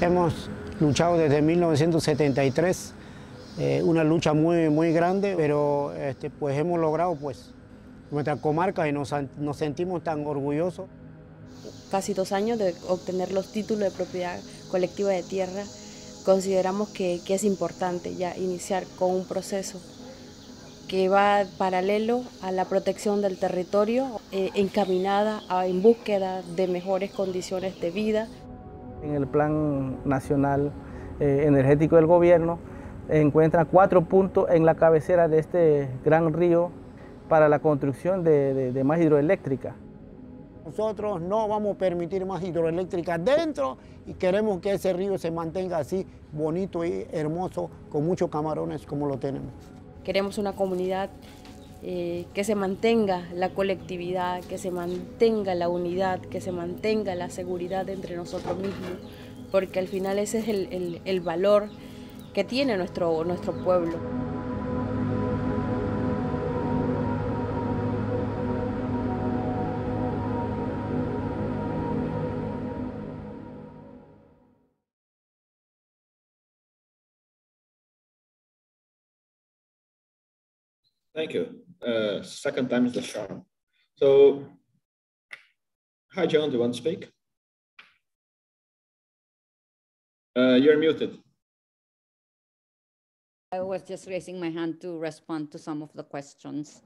Hemos luchado desde 1973, una lucha muy grande, pero pues hemos logrado nuestra comarca y nos sentimos tan orgullosos. Casi 2 años de obtener los títulos de propiedad colectiva de tierra, consideramos que es importante ya iniciar con un proceso que va paralelo a la protección del territorio, encaminada en búsqueda de mejores condiciones de vida. En el Plan Nacional Energético del Gobierno encuentra 4 puntos en la cabecera de este gran río para la construcción de más hidroeléctrica. Nosotros no vamos a permitir más hidroeléctricas dentro y queremos que ese río se mantenga así, bonito y hermoso, con muchos camarones como lo tenemos. Queremos una comunidad que se mantenga la colectividad, que se mantenga la unidad, que se mantenga la seguridad entre nosotros mismos, porque al final ese es el valor que tiene nuestro pueblo. Thank you. Second time is the charm. So, hi, John, do you want to speak? You're muted. I was just raising my hand to respond to some of the questions.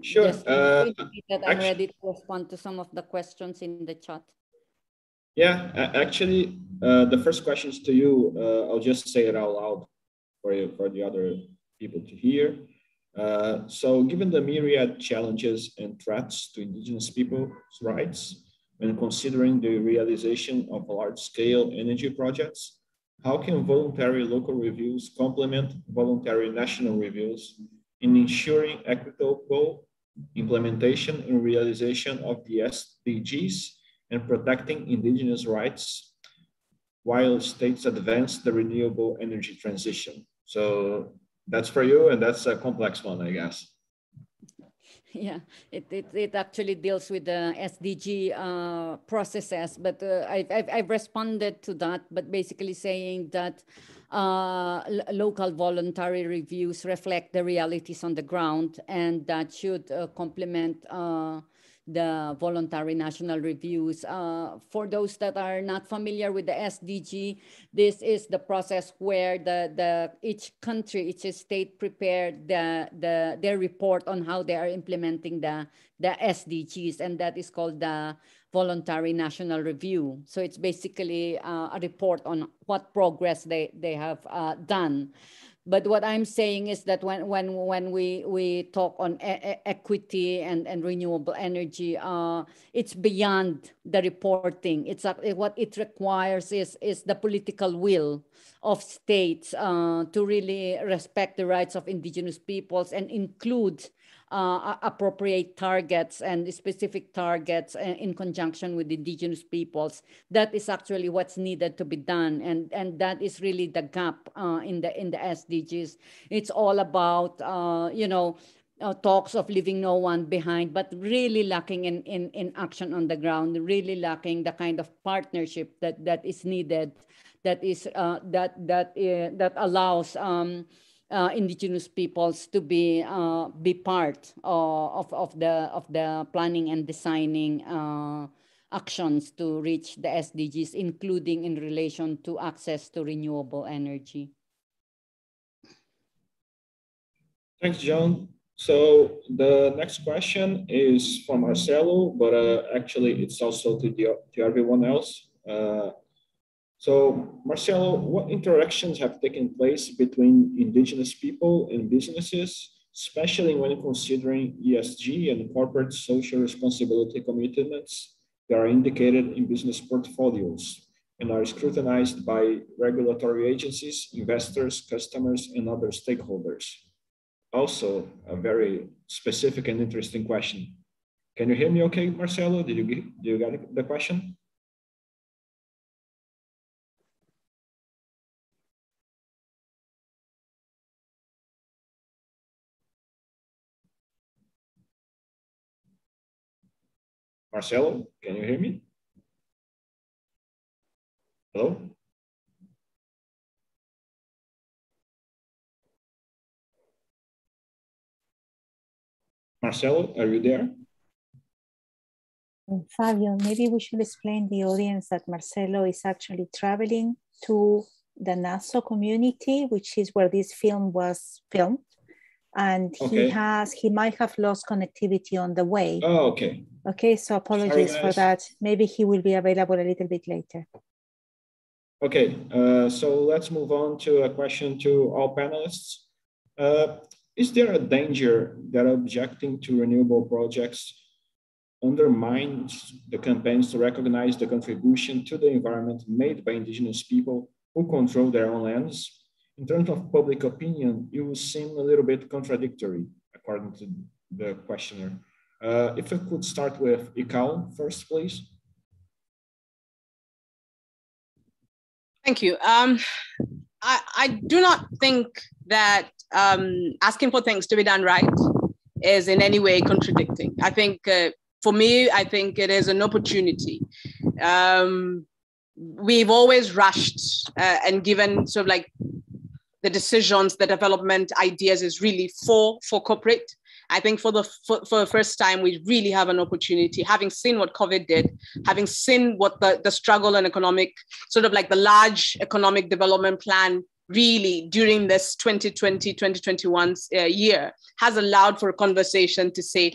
Sure. I'm ready to respond to some of the questions in the chat. Yeah, actually, the first questions to you, I'll just say it out loud for the other people to hear. So given the myriad challenges and threats to indigenous people's rights, when considering the realization of large-scale energy projects, how can voluntary local reviews complement voluntary national reviews in ensuring equitable implementation and realization of the SDGs and protecting indigenous rights while states advance the renewable energy transition. So that's for you, and that's a complex one, I guess. Yeah, it actually deals with the SDG processes, but I've responded to that, but basically saying that local voluntary reviews reflect the realities on the ground, and that should complement the voluntary national reviews. For those that are not familiar with the SDG, this is the process where each country, each state prepared their report on how they are implementing the SDGs, and that is called the voluntary national review. So it's basically a report on what progress they have done. But what I'm saying is that when we talk on equity and renewable energy, it's beyond the reporting. It's what it requires is the political will of states to really respect the rights of indigenous peoples and include appropriate targets and specific targets in conjunction with indigenous peoples. That is actually what's needed to be done, and that is really the gap in the SDGs. It's all about talks of leaving no one behind, but really lacking in action on the ground, really lacking the kind of partnership that is needed, that is that allows indigenous peoples to be part of the planning and designing actions to reach the SDGs, including in relation to access to renewable energy. Thanks, John. So the next question is from Marcelo, but actually it's also to everyone else. So Marcelo, what interactions have taken place between indigenous people and businesses, especially when considering ESG and corporate social responsibility commitments that are indicated in business portfolios and are scrutinized by regulatory agencies, investors, customers, and other stakeholders? Also, a very specific and interesting question. Can you hear me okay, Marcelo? Do you get the question? Marcelo, can you hear me? Hello? Marcelo, are you there? Fabio, maybe we should explain the audience that Marcelo is actually traveling to the Nassau community, which is where this film was filmed. And okay. he might have lost connectivity on the way. Oh, okay. Okay, so apologies for that. Maybe he will be available a little bit later. Okay, so let's move on to a question to all panelists. Is there a danger that objecting to renewable projects undermines the campaigns to recognize the contribution to the environment made by indigenous people who control their own lands? In terms of public opinion, you seem a little bit contradictory, according to the questioner. If I could start with Ikao first, please. Thank you. I do not think that asking for things to be done right is in any way contradicting. I think for me, I think it is an opportunity. We've always rushed and given sort of like the decisions, the development ideas is really for corporate. I think for the first time, we really have an opportunity, having seen what COVID did, having seen what the struggle and economic, sort of like the large economic development plan really during this 2020, 2021 year has allowed for a conversation to say,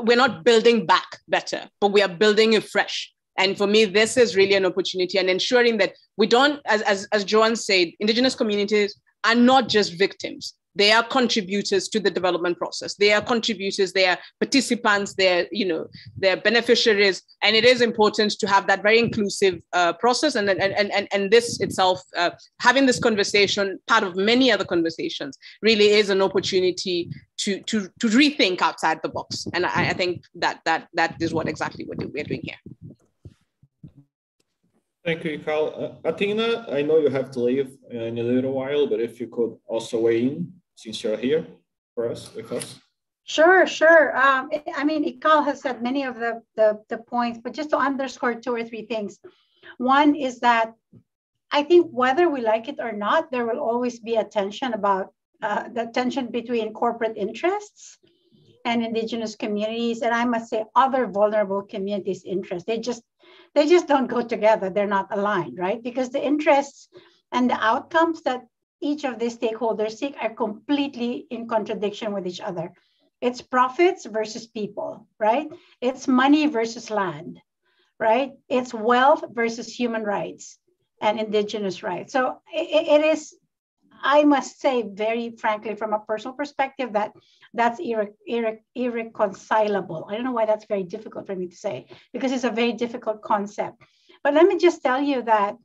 we're not building back better, but we are building it fresh. And for me, this is really an opportunity and ensuring that we don't, as Joan said, indigenous communities are not just victims. They are contributors to the development process. They are contributors, they are participants, they're beneficiaries. And it is important to have that very inclusive process. And this itself, having this conversation, part of many other conversations, really is an opportunity to rethink outside the box. And I think that is exactly what we're doing here. Thank you, Carl. Athena, I know you have to leave in a little while, but if you could also weigh in, since you're here with us. Sure. I mean, Ikal has said many of the points, but just to underscore 2 or 3 things. One is that I think whether we like it or not, there will always be a tension about the tension between corporate interests and indigenous communities, and I must say other vulnerable communities' interests. They just don't go together. They're not aligned, right? Because the interests and the outcomes that each of these stakeholders seek are completely in contradiction with each other. It's profits versus people, right? It's money versus land, right? It's wealth versus human rights and indigenous rights. So it is, I must say very frankly, from a personal perspective, that's irreconcilable. I don't know why that's very difficult for me to say, because it's a very difficult concept. But let me just tell you that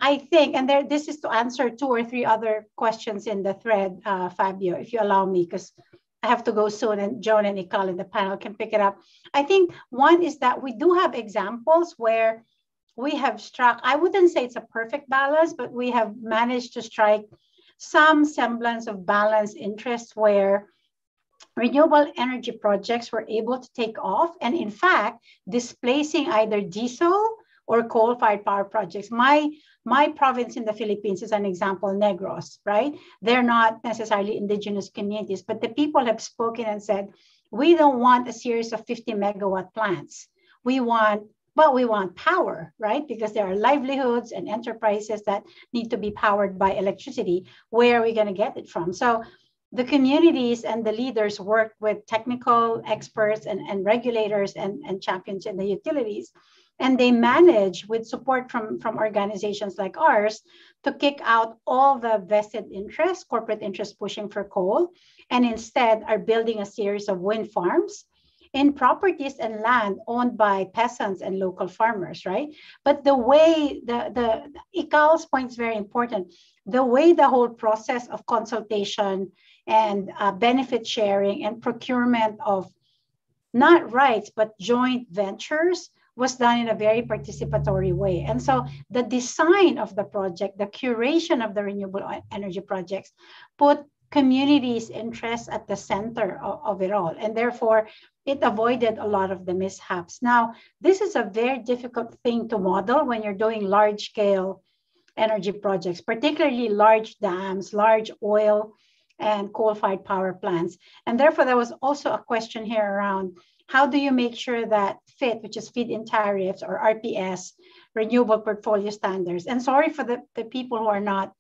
I think, and this is to answer 2 or 3 other questions in the thread, Fabio, if you allow me, because I have to go soon and Joan and Ikal in the panel can pick it up. I think one is that we do have examples where we have struck, I wouldn't say it's a perfect balance, but we have managed to strike some semblance of balanced interests where renewable energy projects were able to take off, and in fact, displacing either diesel or coal-fired power projects. My province in the Philippines is an example, Negros, right? They're not necessarily indigenous communities, but the people have spoken and said, we don't want a series of 50 megawatt plants. We want power, right? Because there are livelihoods and enterprises that need to be powered by electricity. Where are we going to get it from? So the communities and the leaders work with technical experts and regulators and champions in the utilities. And they manage, with support from organizations like ours, to kick out all the vested interests, corporate interests pushing for coal, and instead are building a series of wind farms in properties and land owned by peasants and local farmers, right? But the way, Ikal's point is very important, the way the whole process of consultation and benefit sharing and procurement of not rights, but joint ventures was done in a very participatory way. And so the design of the project, the curation of the renewable energy projects, put communities' interests at the center of it all. And therefore, it avoided a lot of the mishaps. Now, this is a very difficult thing to model when you're doing large-scale energy projects, particularly large dams, large oil and coal-fired power plants. And therefore, there was also a question here around how do you make sure that FIT, which is feed-in tariffs, or RPS, renewable portfolio standards. And sorry for the people who are not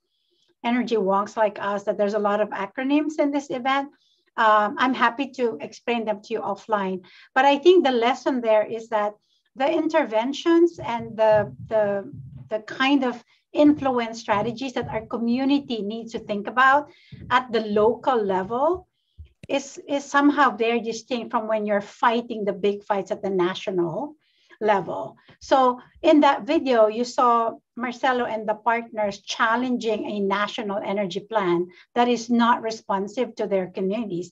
energy wonks like us, that there's a lot of acronyms in this event. I'm happy to explain them to you offline. But I think the lesson there is that the interventions and the kind of influence strategies that our community needs to think about at the local level is somehow very distinct from when you're fighting the big fights at the national level. So in that video, you saw Marcelo and the partners challenging a national energy plan that is not responsive to their communities.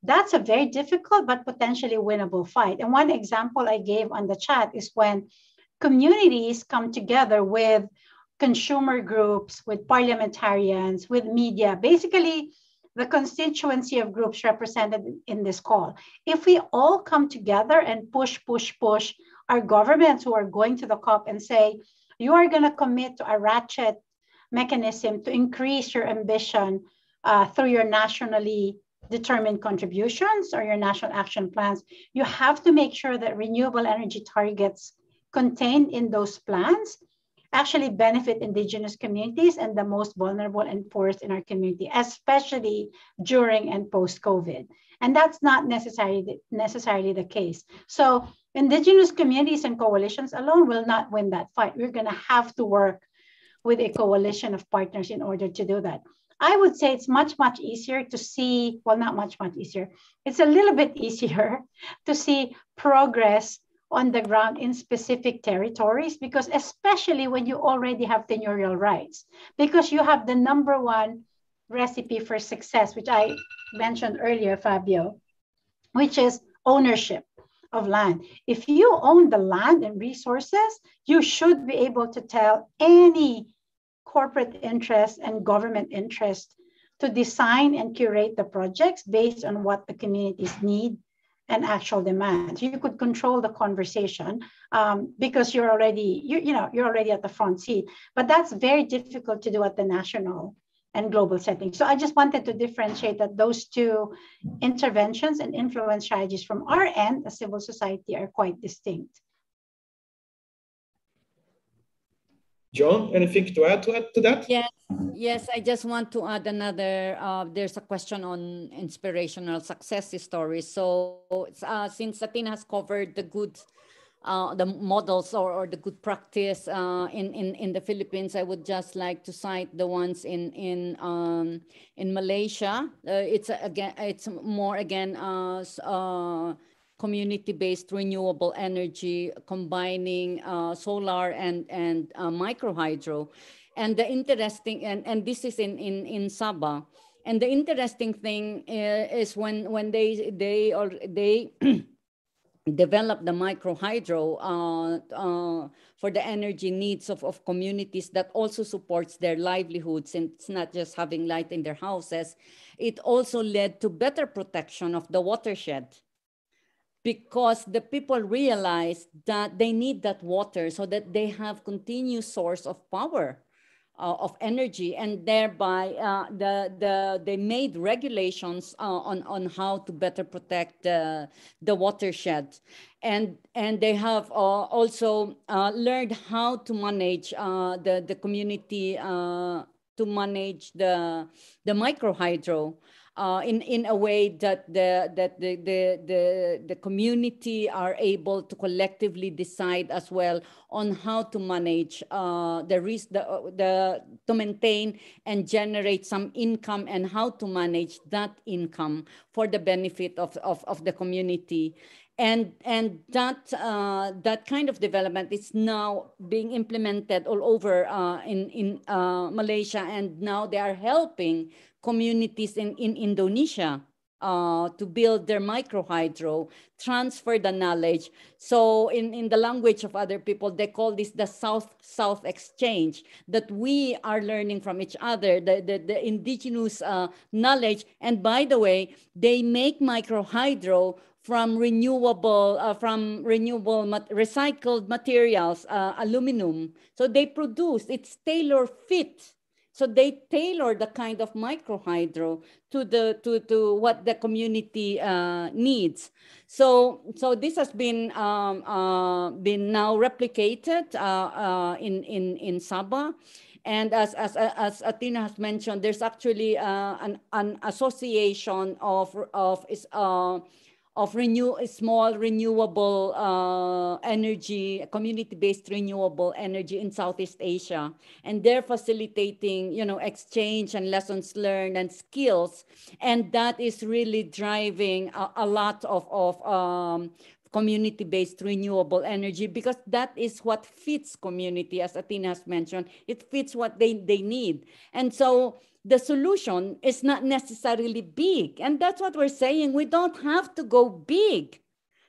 That's a very difficult but potentially winnable fight. And one example I gave on the chat is when communities come together with consumer groups, with parliamentarians, with media, basically the constituency of groups represented in this call. If we all come together and push our governments who are going to the COP and say, you are going to commit to a ratchet mechanism to increase your ambition through your nationally determined contributions or your national action plans, you have to make sure that renewable energy targets contained in those plans actually benefit indigenous communities and the most vulnerable and poorest in our community, especially during and post-COVID. And that's not necessarily the case. So indigenous communities and coalitions alone will not win that fight. We're going to have to work with a coalition of partners in order to do that. I would say it's much, much easier to see, well, not much, much easier. It's a little bit easier to see progress on the ground in specific territories, because especially when you already have tenurial rights, because you have the #1 recipe for success, which I mentioned earlier, Fabio, which is ownership of land. If you own the land and resources, you should be able to tell any corporate interest and government interest to design and curate the projects based on what the communities need and actual demand. You could control the conversation because you're already, you're already at the front seat. But that's very difficult to do at the national and global setting. So I just wanted to differentiate that those two interventions and influence strategies from our end as civil society are quite distinct. John, anything to add to that? Yes, I just want to add another, there's a question on inspirational success stories. So since Athena has covered the good, the models or the good practice in the Philippines, I would just like to cite the ones in Malaysia. It's more community-based renewable energy, combining solar and micro hydro. And the interesting, and this is in Sabah. And the interesting thing is when they develop the micro hydro for the energy needs of communities that also supports their livelihoods, and it's not just having light in their houses. It also led to better protection of the watershed, because the people realized that they need that water so that they have continuous source of power, of energy, and thereby they made regulations on how to better protect the watershed, and they have also learned how to manage the community, to manage the micro hydro. In a way that the community are able to collectively decide as well on how to manage to maintain and generate some income, and how to manage that income for the benefit of the community. And that kind of development is now being implemented all over in Malaysia, and now they are helping communities in Indonesia to build their micro hydro, transfer the knowledge. So in the language of other people, they call this the South exchange, that we are learning from each other, the indigenous knowledge. And by the way, they make micro hydro from recycled materials, aluminum. So they produce, it's tailor fit. So they tailor the kind of micro hydro to what the community needs. So this has been now replicated in Sabah. And as Athena has mentioned, there's actually an association of small renewable energy, community-based renewable energy in Southeast Asia, and they're facilitating, exchange and lessons learned and skills, and that is really driving a lot of community-based renewable energy, because that is what fits community, as Athena has mentioned. It fits what they need, and so the solution is not necessarily big. And that's what we're saying. We don't have to go big.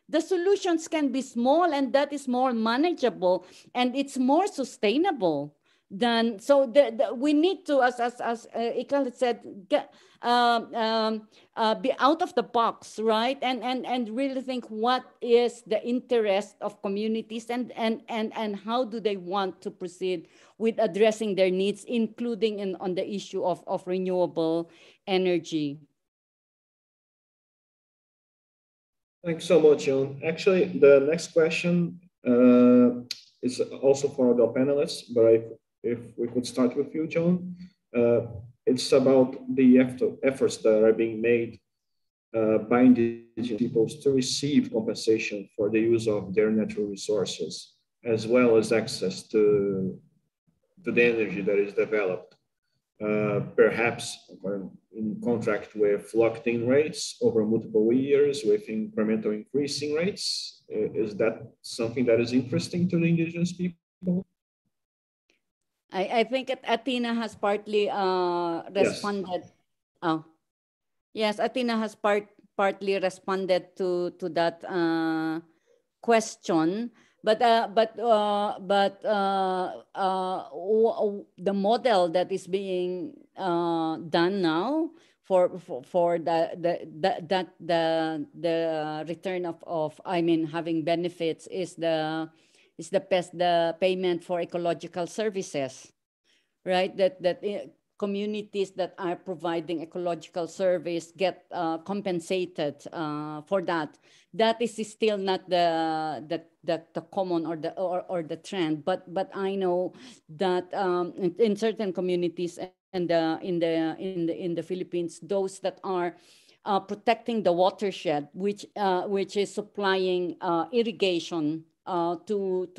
The solutions can be small, and that is more manageable, and it's more sustainable than, so we need to, as Ikal said, be out of the box, right? And really think what is the interest of communities, and how do they want to proceed with addressing their needs, including on the issue of renewable energy. Thanks so much, John. Actually, the next question is also for the panelists, but if we could start with you, John. It's about the efforts that are being made by indigenous peoples to receive compensation for the use of their natural resources, as well as access to the energy that is developed. perhaps in contract with locked-in rates over multiple years with incremental increasing rates. Is that something that is interesting to the indigenous people? I think Athena has partly responded. Yes. Oh, yes, Athena has partly responded to that question. But the model that is being done now for the return of I mean having benefits is the payment for ecological services, right? That communities that are providing ecological service get compensated for that. That is still not the common or the trend, but I know that in certain communities and in the Philippines, those that are protecting the watershed, which is supplying irrigation to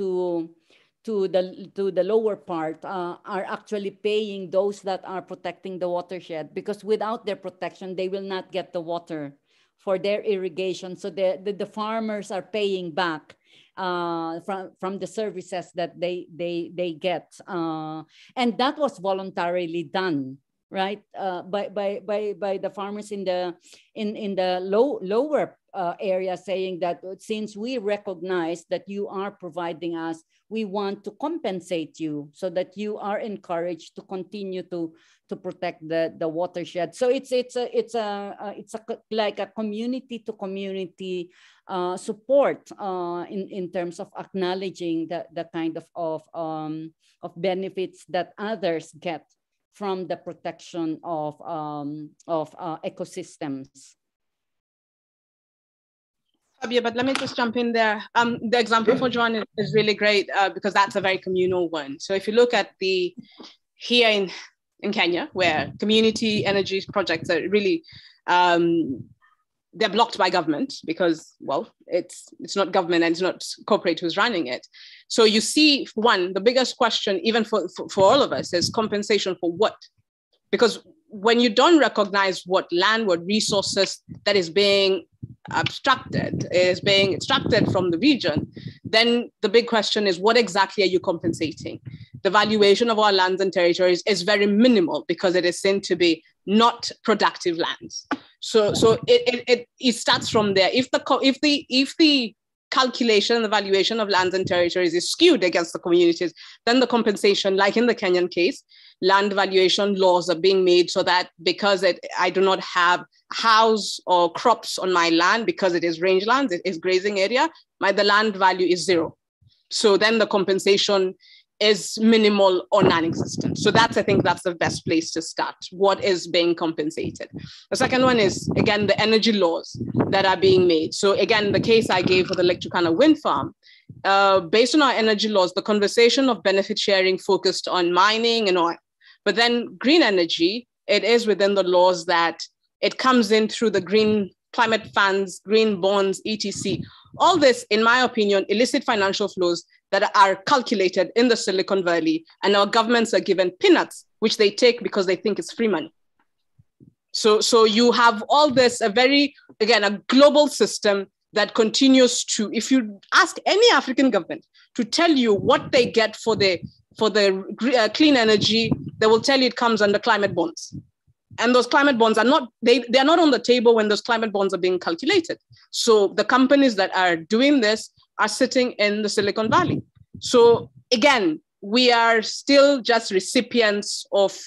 the lower part, are actually paying those that are protecting the watershed, because without their protection, they will not get the water for their irrigation. So the farmers are paying back from the services that they get, and that was voluntarily done, right, by the farmers in the lower area, saying that since we recognize that you are providing us, we want to compensate you so that you are encouraged to continue to protect the watershed. So it's like a community to community support in terms of acknowledging the kind of benefits that others get from the protection of ecosystems. Fabio, but let me just jump in there. The example for John is really great because that's a very communal one. So if you look at here in Kenya, where community energy projects are really, they're blocked by government because, well, it's not government and it's not corporate who's running it. So you see, one, the biggest question, even for all of us, is compensation for what? Because when you don't recognize what land, what resources that is being extracted from the region, then the big question is, what exactly are you compensating? The valuation of our lands and territories is very minimal because it is seen to be not productive lands. So it starts from there. If the calculation and the valuation of lands and territories is skewed against the communities, then the compensation, like in the Kenyan case, land valuation laws are being made so that because I do not have house or crops on my land because it is rangelands, it is grazing area, the land value is zero. So then the compensation is minimal or non-existent. So I think that's the best place to start. What is being compensated? The second one is, again, the energy laws that are being made. So again, the case I gave for the Lake Turkana wind farm, based on our energy laws, the conversation of benefit sharing focused on mining and oil. But then green energy, it is within the laws that it comes in through the green climate funds, green bonds, etc. All this, in my opinion, illicit financial flows that are calculated in the Silicon Valley, and our governments are given peanuts, which they take because they think it's free money. So you have all this, a global system that continues to, if you ask any African government to tell you what they get for the clean energy, they will tell you it comes under climate bonds. And those climate bonds are not, they're not on the table when those climate bonds are being calculated. So the companies that are doing this are sitting in the Silicon Valley. So again, we are still just recipients of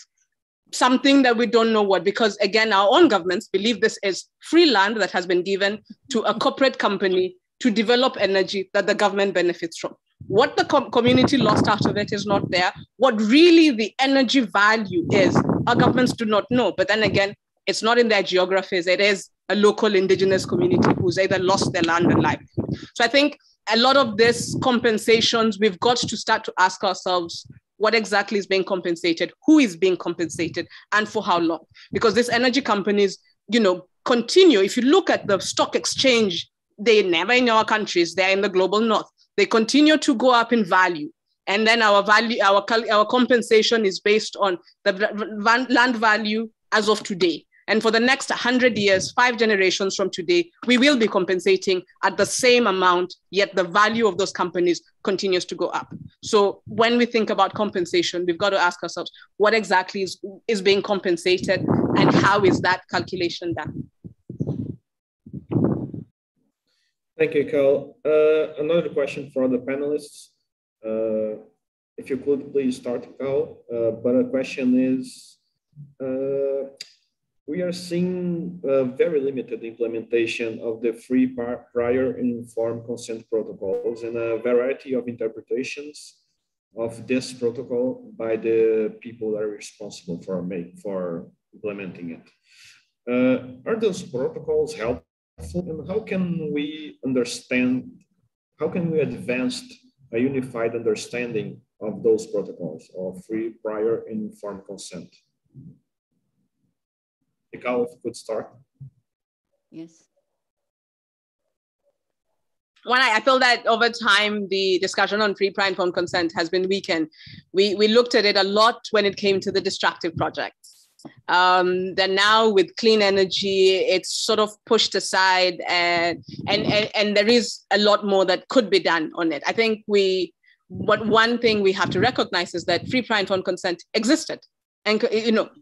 something that we don't know what, because again, our own governments believe this is free land that has been given to a corporate company to develop energy that the government benefits from. What the community lost out of it is not there. What really the energy value is, our governments do not know. But then again, it's not in their geographies. It is a local indigenous community who's either lost their land and livelihood. So I think a lot of this compensations, we've got to start to ask ourselves, what exactly is being compensated, who is being compensated, and for how long? Because these energy companies, continue. If you look at the stock exchange, they're never in our countries, they're in the global north. They continue to go up in value. And then our value, our compensation is based on the land value as of today. And for the next 100 years, 5 generations from today, we will be compensating at the same amount, yet the value of those companies continues to go up. So when we think about compensation, we've got to ask ourselves, what exactly is being compensated and how is that calculation done? Thank you, Cal. Another question for the panelists. If you could please start, Cal. But the question is, we are seeing very limited implementation of the free, prior, and informed consent protocols and a variety of interpretations of this protocol by the people that are responsible for implementing it. Are those protocols helpful, and how can we advance a unified understanding of those protocols of free, prior, and informed consent? Cal, if you could start. Yes. Well, I feel that over time, the discussion on free, prior, informed consent has been weakened. We looked at it a lot when it came to the destructive projects. Then now with clean energy, it's sort of pushed aside, and there is a lot more that could be done on it. I think one thing we have to recognize is that free, prior, informed consent existed. And,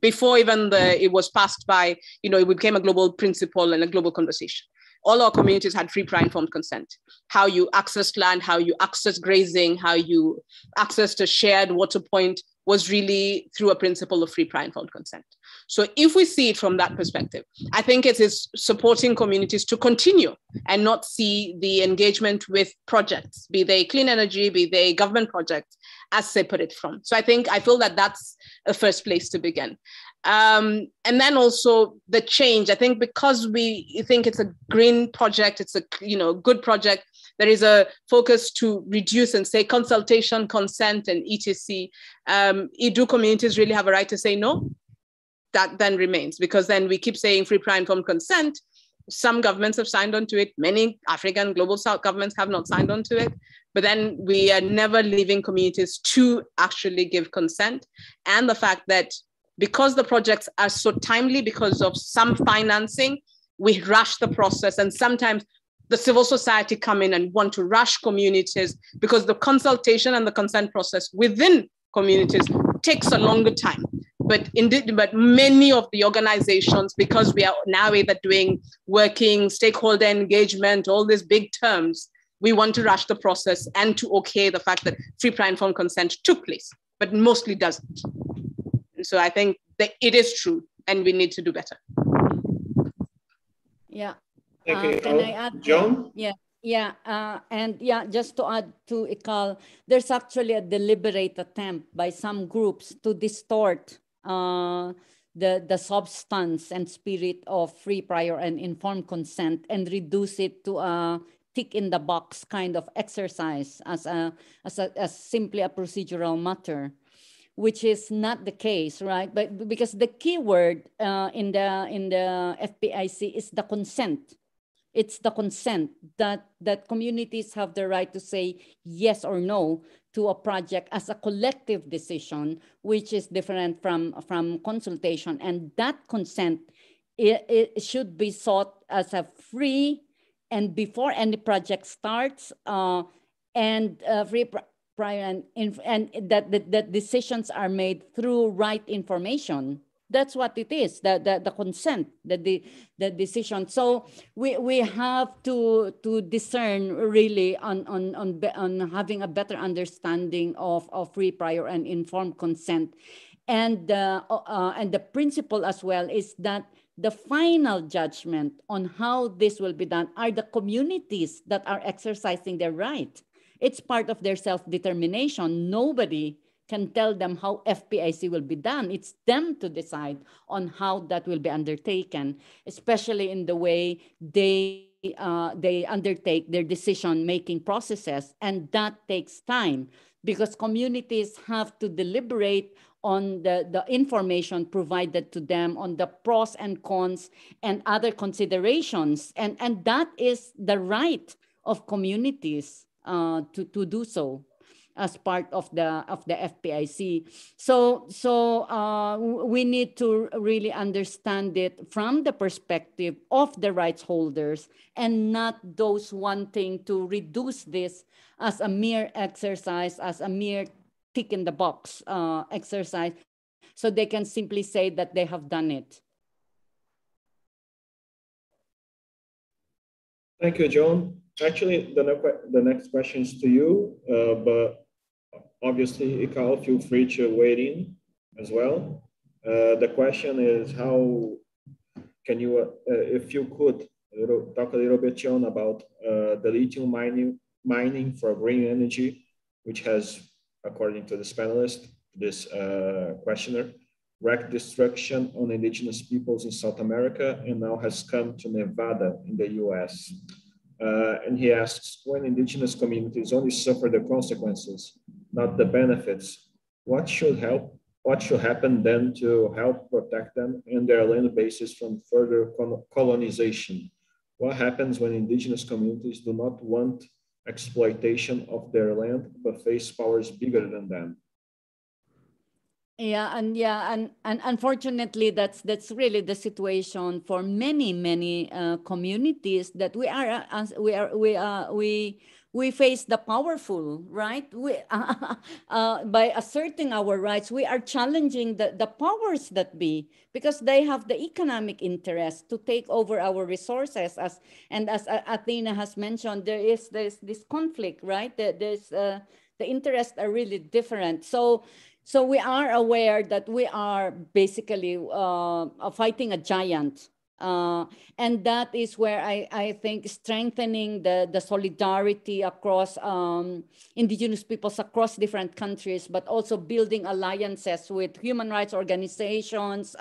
before even it was passed by, it became a global principle and a global conversation. All our communities had free, prior, informed consent. How you access land, how you access grazing, how you access a shared water point was really through a principle of free, prior, informed consent. So if we see it from that perspective, I think it is supporting communities to continue and not see the engagement with projects, be they clean energy, be they government projects, as separate from. So I feel that that's a first place to begin. And then also the change, I think because we think it's a green project, it's a good project, there is a focus to reduce and say consultation, consent, and etc. Do communities really have a right to say no? That then remains, because then we keep saying free, prior, informed consent. Some governments have signed on to it. Many African global South governments have not signed on to it. But then we are never leaving communities to actually give consent. And the fact that because the projects are so timely because of some financing, we rush the process. And sometimes the civil society come in and want to rush communities because the consultation and the consent process within communities takes a longer time. But many of the organizations, because we are now either doing working, stakeholder engagement, all these big terms, we want to rush the process and to okay the fact that free, prior, informed consent took place, but mostly doesn't. And so I think that it is true and we need to do better. Yeah. Can I add, John? Just to add to Ikal, there's actually a deliberate attempt by some groups to distort the substance and spirit of free, prior, and informed consent and reduce it to a tick in the box kind of exercise as simply a procedural matter, which is not the case, right? But because the key word in the FPIC is the consent. It's the consent that communities have the right to say yes or no to a project as a collective decision, which is different from consultation. And that consent, it should be sought as a free and before any project starts, and free, prior, and that decisions are made through right information. That's what it is, the consent, the decision. So we have to discern really on having a better understanding of free, prior, and informed consent. And the principle as well is that the final judgment on how this will be done are the communities that are exercising their right. It's part of their self-determination. Nobody can tell them how FPIC will be done. It's them to decide on how that will be undertaken, especially in the way they undertake their decision-making processes. And that takes time because communities have to deliberate on the information provided to them, on the pros and cons and other considerations. And that is the right of communities to do so. as part of the FPIC. So we need to really understand it from the perspective of the rights holders and not those wanting to reduce this as a mere exercise, as a mere tick in the box exercise, so they can simply say that they have done it. Thank you, John. Actually, the next question is to you, but obviously, Ikao, feel free to weigh in as well. The question is, how can you, if you could, talk a little bit, John, about the lithium mining for green energy, which has, according to this panelist, this questioner, wreaked destruction on indigenous peoples in South America and now has come to Nevada in the US. And he asks, when indigenous communities only suffer the consequences, not the benefits, what should happen then to help protect them and their land bases from further colonization? What happens when indigenous communities do not want exploitation of their land, but face powers bigger than them? And unfortunately, that's really the situation for many communities, that we face the powerful, right? By asserting our rights, we are challenging the powers that be, because they have the economic interest to take over our resources. As Athena has mentioned, there's this conflict, right? The interests are really different. So we are aware that we are basically fighting a giant. And that is where I think strengthening the solidarity across indigenous peoples across different countries, but also building alliances with human rights organizations,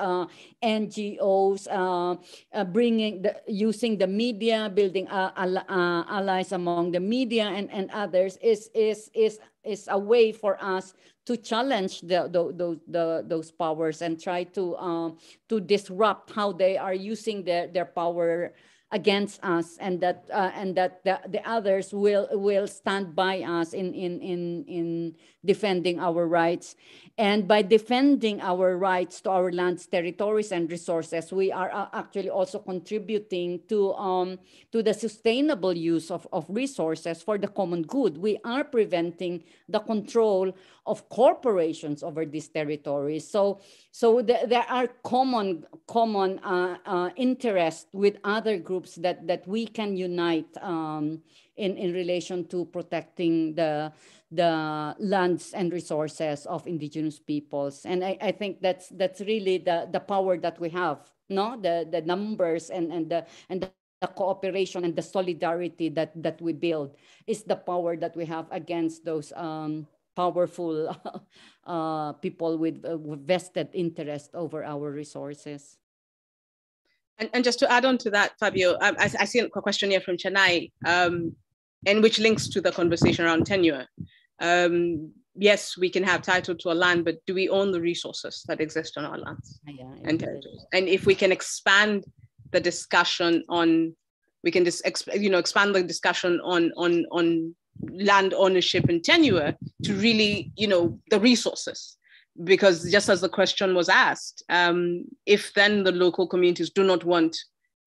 NGOs, using the media, building allies among the media and others is a way for us to challenge those powers and try to disrupt how they are using their power against us, and that the others will stand by us in defending our rights. And by defending our rights to our lands, territories, and resources, we are actually also contributing to the sustainable use of resources for the common good. We are preventing the control of corporations over these territories. So there are common interests with other groups that we can unite in relation to protecting the lands and resources of indigenous peoples. And I think that's really the power that we have, no? The numbers and the cooperation and the solidarity that we build is the power that we have against those powerful people with vested interest over our resources. And just to add on to that, Fabio, I see a question here from Chennai, and which links to the conversation around tenure. Yes, we can have title to a land, but do we own the resources that exist on our lands and territories? And if we can expand the discussion on, we can just expand the discussion on land ownership and tenure to really, the resources. Because just as the question was asked, if then the local communities do not want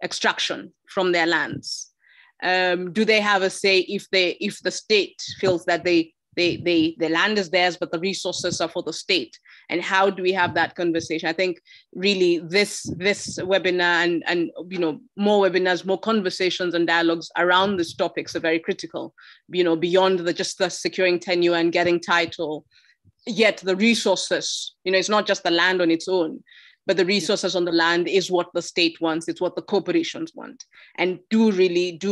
extraction from their lands, do they have a say if the state feels that the land is theirs, but the resources are for the state? And how do we have that conversation? I think really this webinar and more webinars, more conversations and dialogues around these topics are very critical, beyond just the securing tenure and getting title. Yet the resources, it's not just the land on its own, but the resources on the land is what the state wants. It's what the corporations want. And do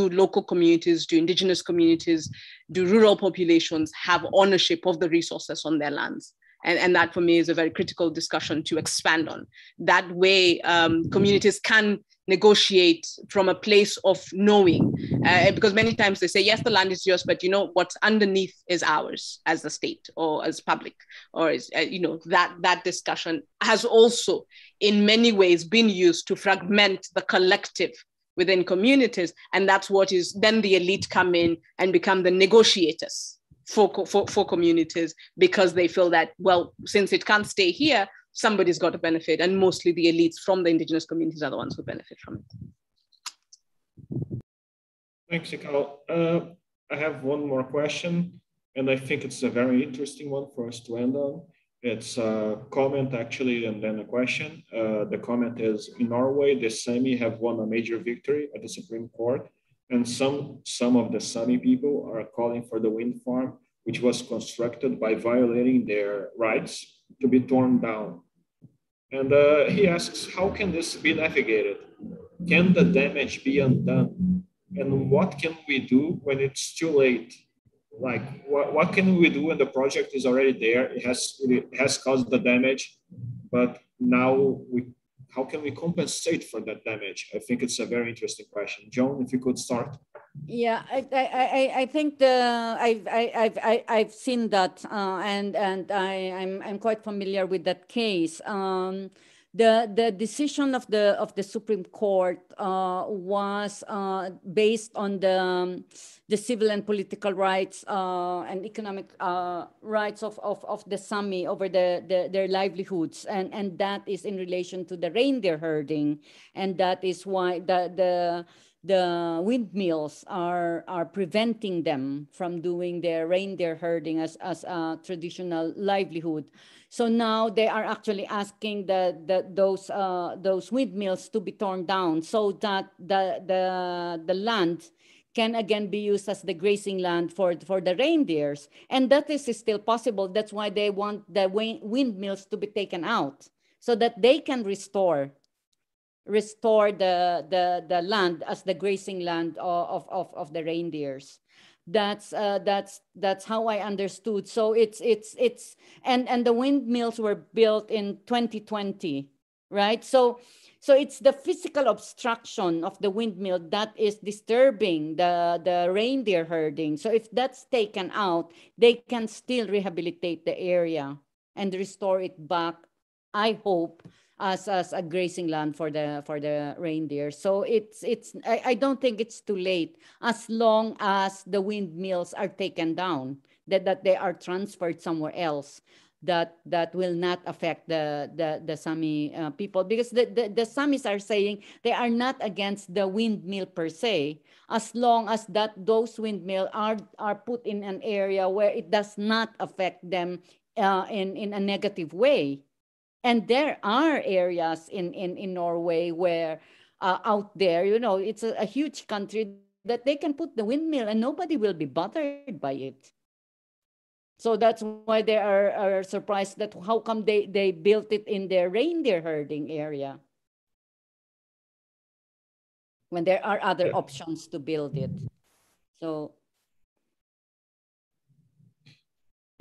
local communities, do indigenous communities, do rural populations have ownership of the resources on their lands? And that for me is a very critical discussion to expand on. That way, communities can negotiate from a place of knowing, because many times they say, yes, the land is yours, but what's underneath is ours as the state or as public, or is, that discussion has also in many ways been used to fragment the collective within communities. And that's what is then the elite come in and become the negotiators for communities, because they feel that, well, since it can't stay here, somebody's got to benefit, and mostly the elites from the indigenous communities are the ones who benefit from it. Thanks, Ikao. I have one more question, and I think it's a very interesting one for us to end on. It's a comment, actually, and then a question. The comment is, in Norway, the Sami have won a major victory at the Supreme Court, and some of the Sami people are calling for the wind farm, which was constructed by violating their rights, to be torn down. And he asks, how can this be navigated? Can the damage be undone? And what can we do when it's too late? Like, what can we do when the project is already there? It has caused the damage, but now how can we compensate for that damage? I think it's a very interesting question. Joan, if you could start. Yeah, I think I've seen that, and I'm quite familiar with that case. The decision of the Supreme Court was based on the civil and political rights and economic rights of the Sami over their livelihoods, and that is in relation to the reindeer herding, and that is why the windmills are preventing them from doing their reindeer herding as a traditional livelihood. So now they are actually asking those windmills to be torn down so that the land can again be used as the grazing land for the reindeers. And that is still possible. That's why they want the windmills to be taken out so that they can restore the land as the grazing land of the reindeers. That's how I understood. So it's and the windmills were built in 2020, right? So it's the physical obstruction of the windmill that is disturbing the reindeer herding. So if that's taken out, they can still rehabilitate the area and restore it back, I hope, as a grazing land for the reindeer. So I don't think it's too late, as long as the windmills are taken down, that they are transferred somewhere else, that will not affect the Sami people, because the Samis are saying they are not against the windmill per se, as long as those windmills are put in an area where it does not affect them in a negative way. And there are areas in Norway where out there, it's a huge country, that they can put the windmill and nobody will be bothered by it. So that's why they are surprised that how come they built it in their reindeer herding area when there are other options to build it. So.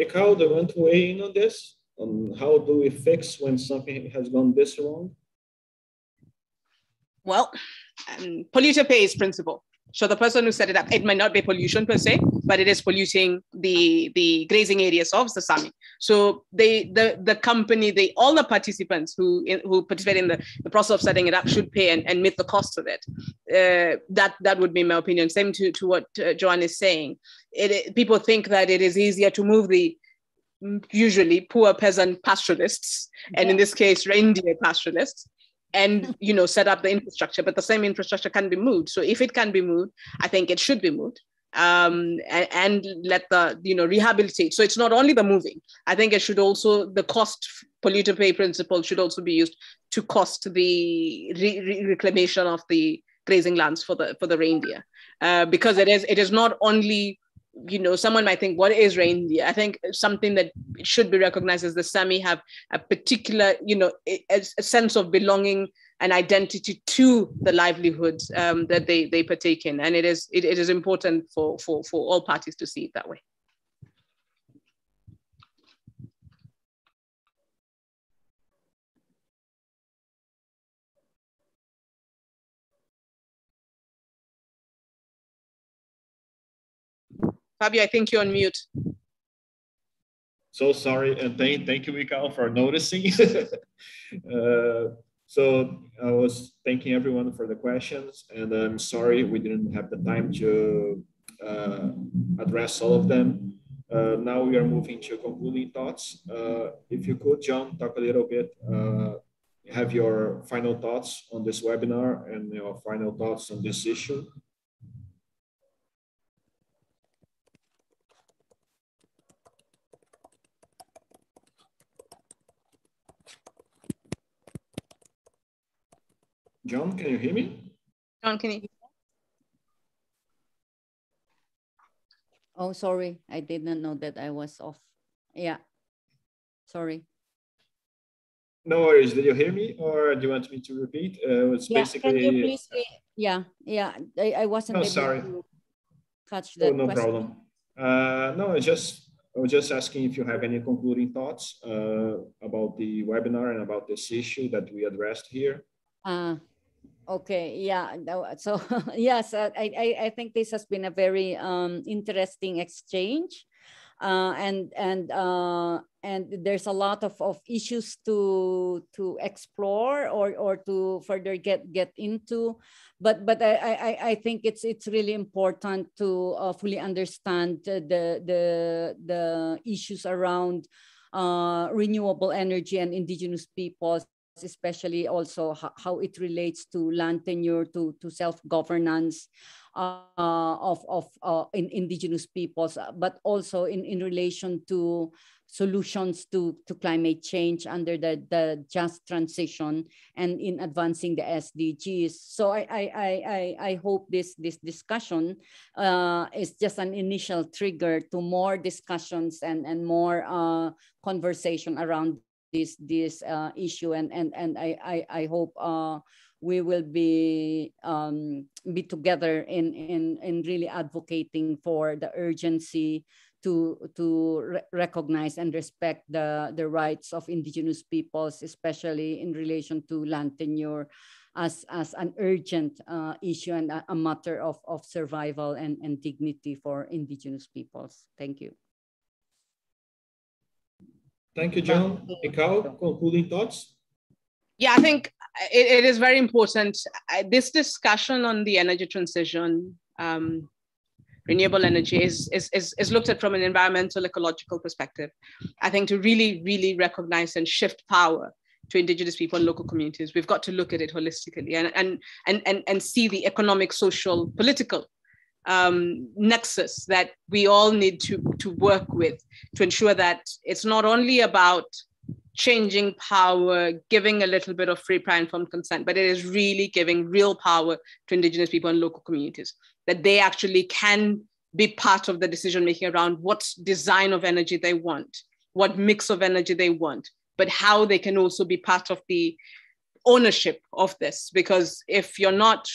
Ikao, do you want to weigh in on this? On how do we fix when something has gone this wrong? Well, polluter pays principle. So the person who set it up, it might not be pollution per se, but it is polluting the grazing areas of the Sami. So the company, all the participants who participate in the process of setting it up should pay and meet the cost of it. That would be my opinion. Same to what Joanne is saying. People think that it is easier to move the usually poor peasant pastoralists, and in this case, reindeer pastoralists, and set up the infrastructure, but the same infrastructure can be moved. So if it can be moved, I think it should be moved, and let the rehabilitate. So it's not only the moving. I think it should also, the cost polluter pay principle should also be used to cost the reclamation of the grazing lands for the reindeer, because it is not only. Someone might think, what is reindeer? I think something that should be recognized is the Sami have a particular, a sense of belonging and identity to the livelihoods that they partake in. And it is important for all parties to see it that way. Fabio, I think you're on mute. So sorry, and thank you, Mikhail, for noticing. So I was thanking everyone for the questions, and I'm sorry we didn't have the time to address all of them. Now we are moving to concluding thoughts. If you could, John, talk a little bit, have your final thoughts on this webinar and your final thoughts on this issue. John, can you hear me? John, can you? Oh, sorry. I did not know that I was off. Yeah. Sorry. No worries. Did you hear me, or do you want me to repeat? It's basically. Can you please? Yeah. I wasn't able to catch that. Oh, no question. problem. No, I was just asking if you have any concluding thoughts about the webinar and about this issue that we addressed here. Okay, yeah. So yes, I think this has been a very interesting exchange, and there's a lot of issues to explore or to further get into, but I think it's really important to fully understand the issues around renewable energy and indigenous peoples, especially also how it relates to land tenure, to self-governance of indigenous peoples, but also in relation to solutions to climate change under the just transition and in advancing the SDGs. So I hope this discussion is just an initial trigger to more discussions and more conversation around this issue, and I hope we will be together in really advocating for the urgency to recognize and respect the rights of indigenous peoples, especially in relation to land tenure as an urgent issue and a matter of survival and dignity for indigenous peoples. Thank you. Thank you, John. Icao, concluding thoughts? Yeah, I think it is very important. This discussion on the energy transition, renewable energy is looked at from an environmental, ecological perspective. I think to really recognize and shift power to indigenous people and local communities, we've got to look at it holistically and see the economic, social, political nexus that we all need to work with to ensure that it's not only about changing power, giving a little bit of free, prior, informed consent, but it is really giving real power to indigenous people and local communities, that they actually can be part of the decision making around what design of energy they want, what mix of energy they want, but how they can also be part of the ownership of this. Because if you're not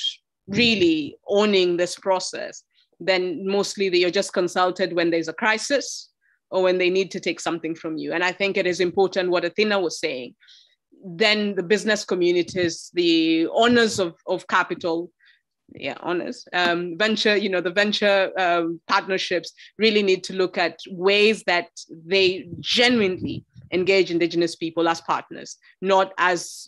really owning this process, then mostly you're just consulted when there's a crisis or when they need to take something from you. And I think it is important what Athena was saying. Then the business communities, the owners of capital, venture, the venture partnerships really need to look at ways that they genuinely engage indigenous people as partners, yes,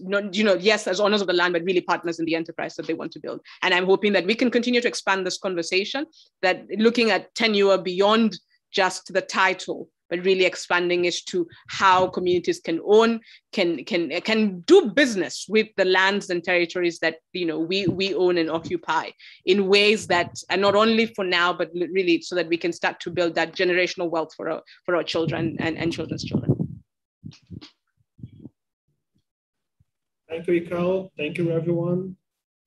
as owners of the land, but really partners in the enterprise that they want to build. And I'm hoping that we can continue to expand this conversation, that looking at tenure beyond just the title, but really expanding it to how communities can own, can do business with the lands and territories that we own and occupy in ways that are not only for now, but really so that we can start to build that generational wealth for our children and children's children. Thank you, Icao. Thank you, everyone.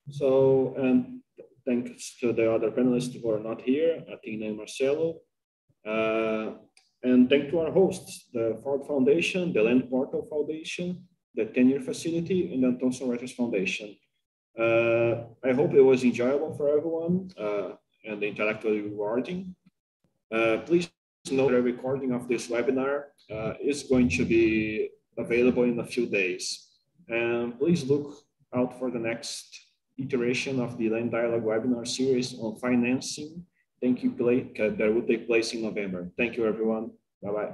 So, and thanks to the other panelists who are not here, Athena and Marcelo. And thank to our hosts, the Ford Foundation, the Land Portal Foundation, the Tenure Facility, and the Thomson Reuters Foundation. I hope it was enjoyable for everyone and intellectually rewarding. Please note that a recording of this webinar is going to be available in a few days. And please look out for the next iteration of the Land Dialogue webinar series on financing. Thank you, that will take place in November. Thank you, everyone. Bye-bye.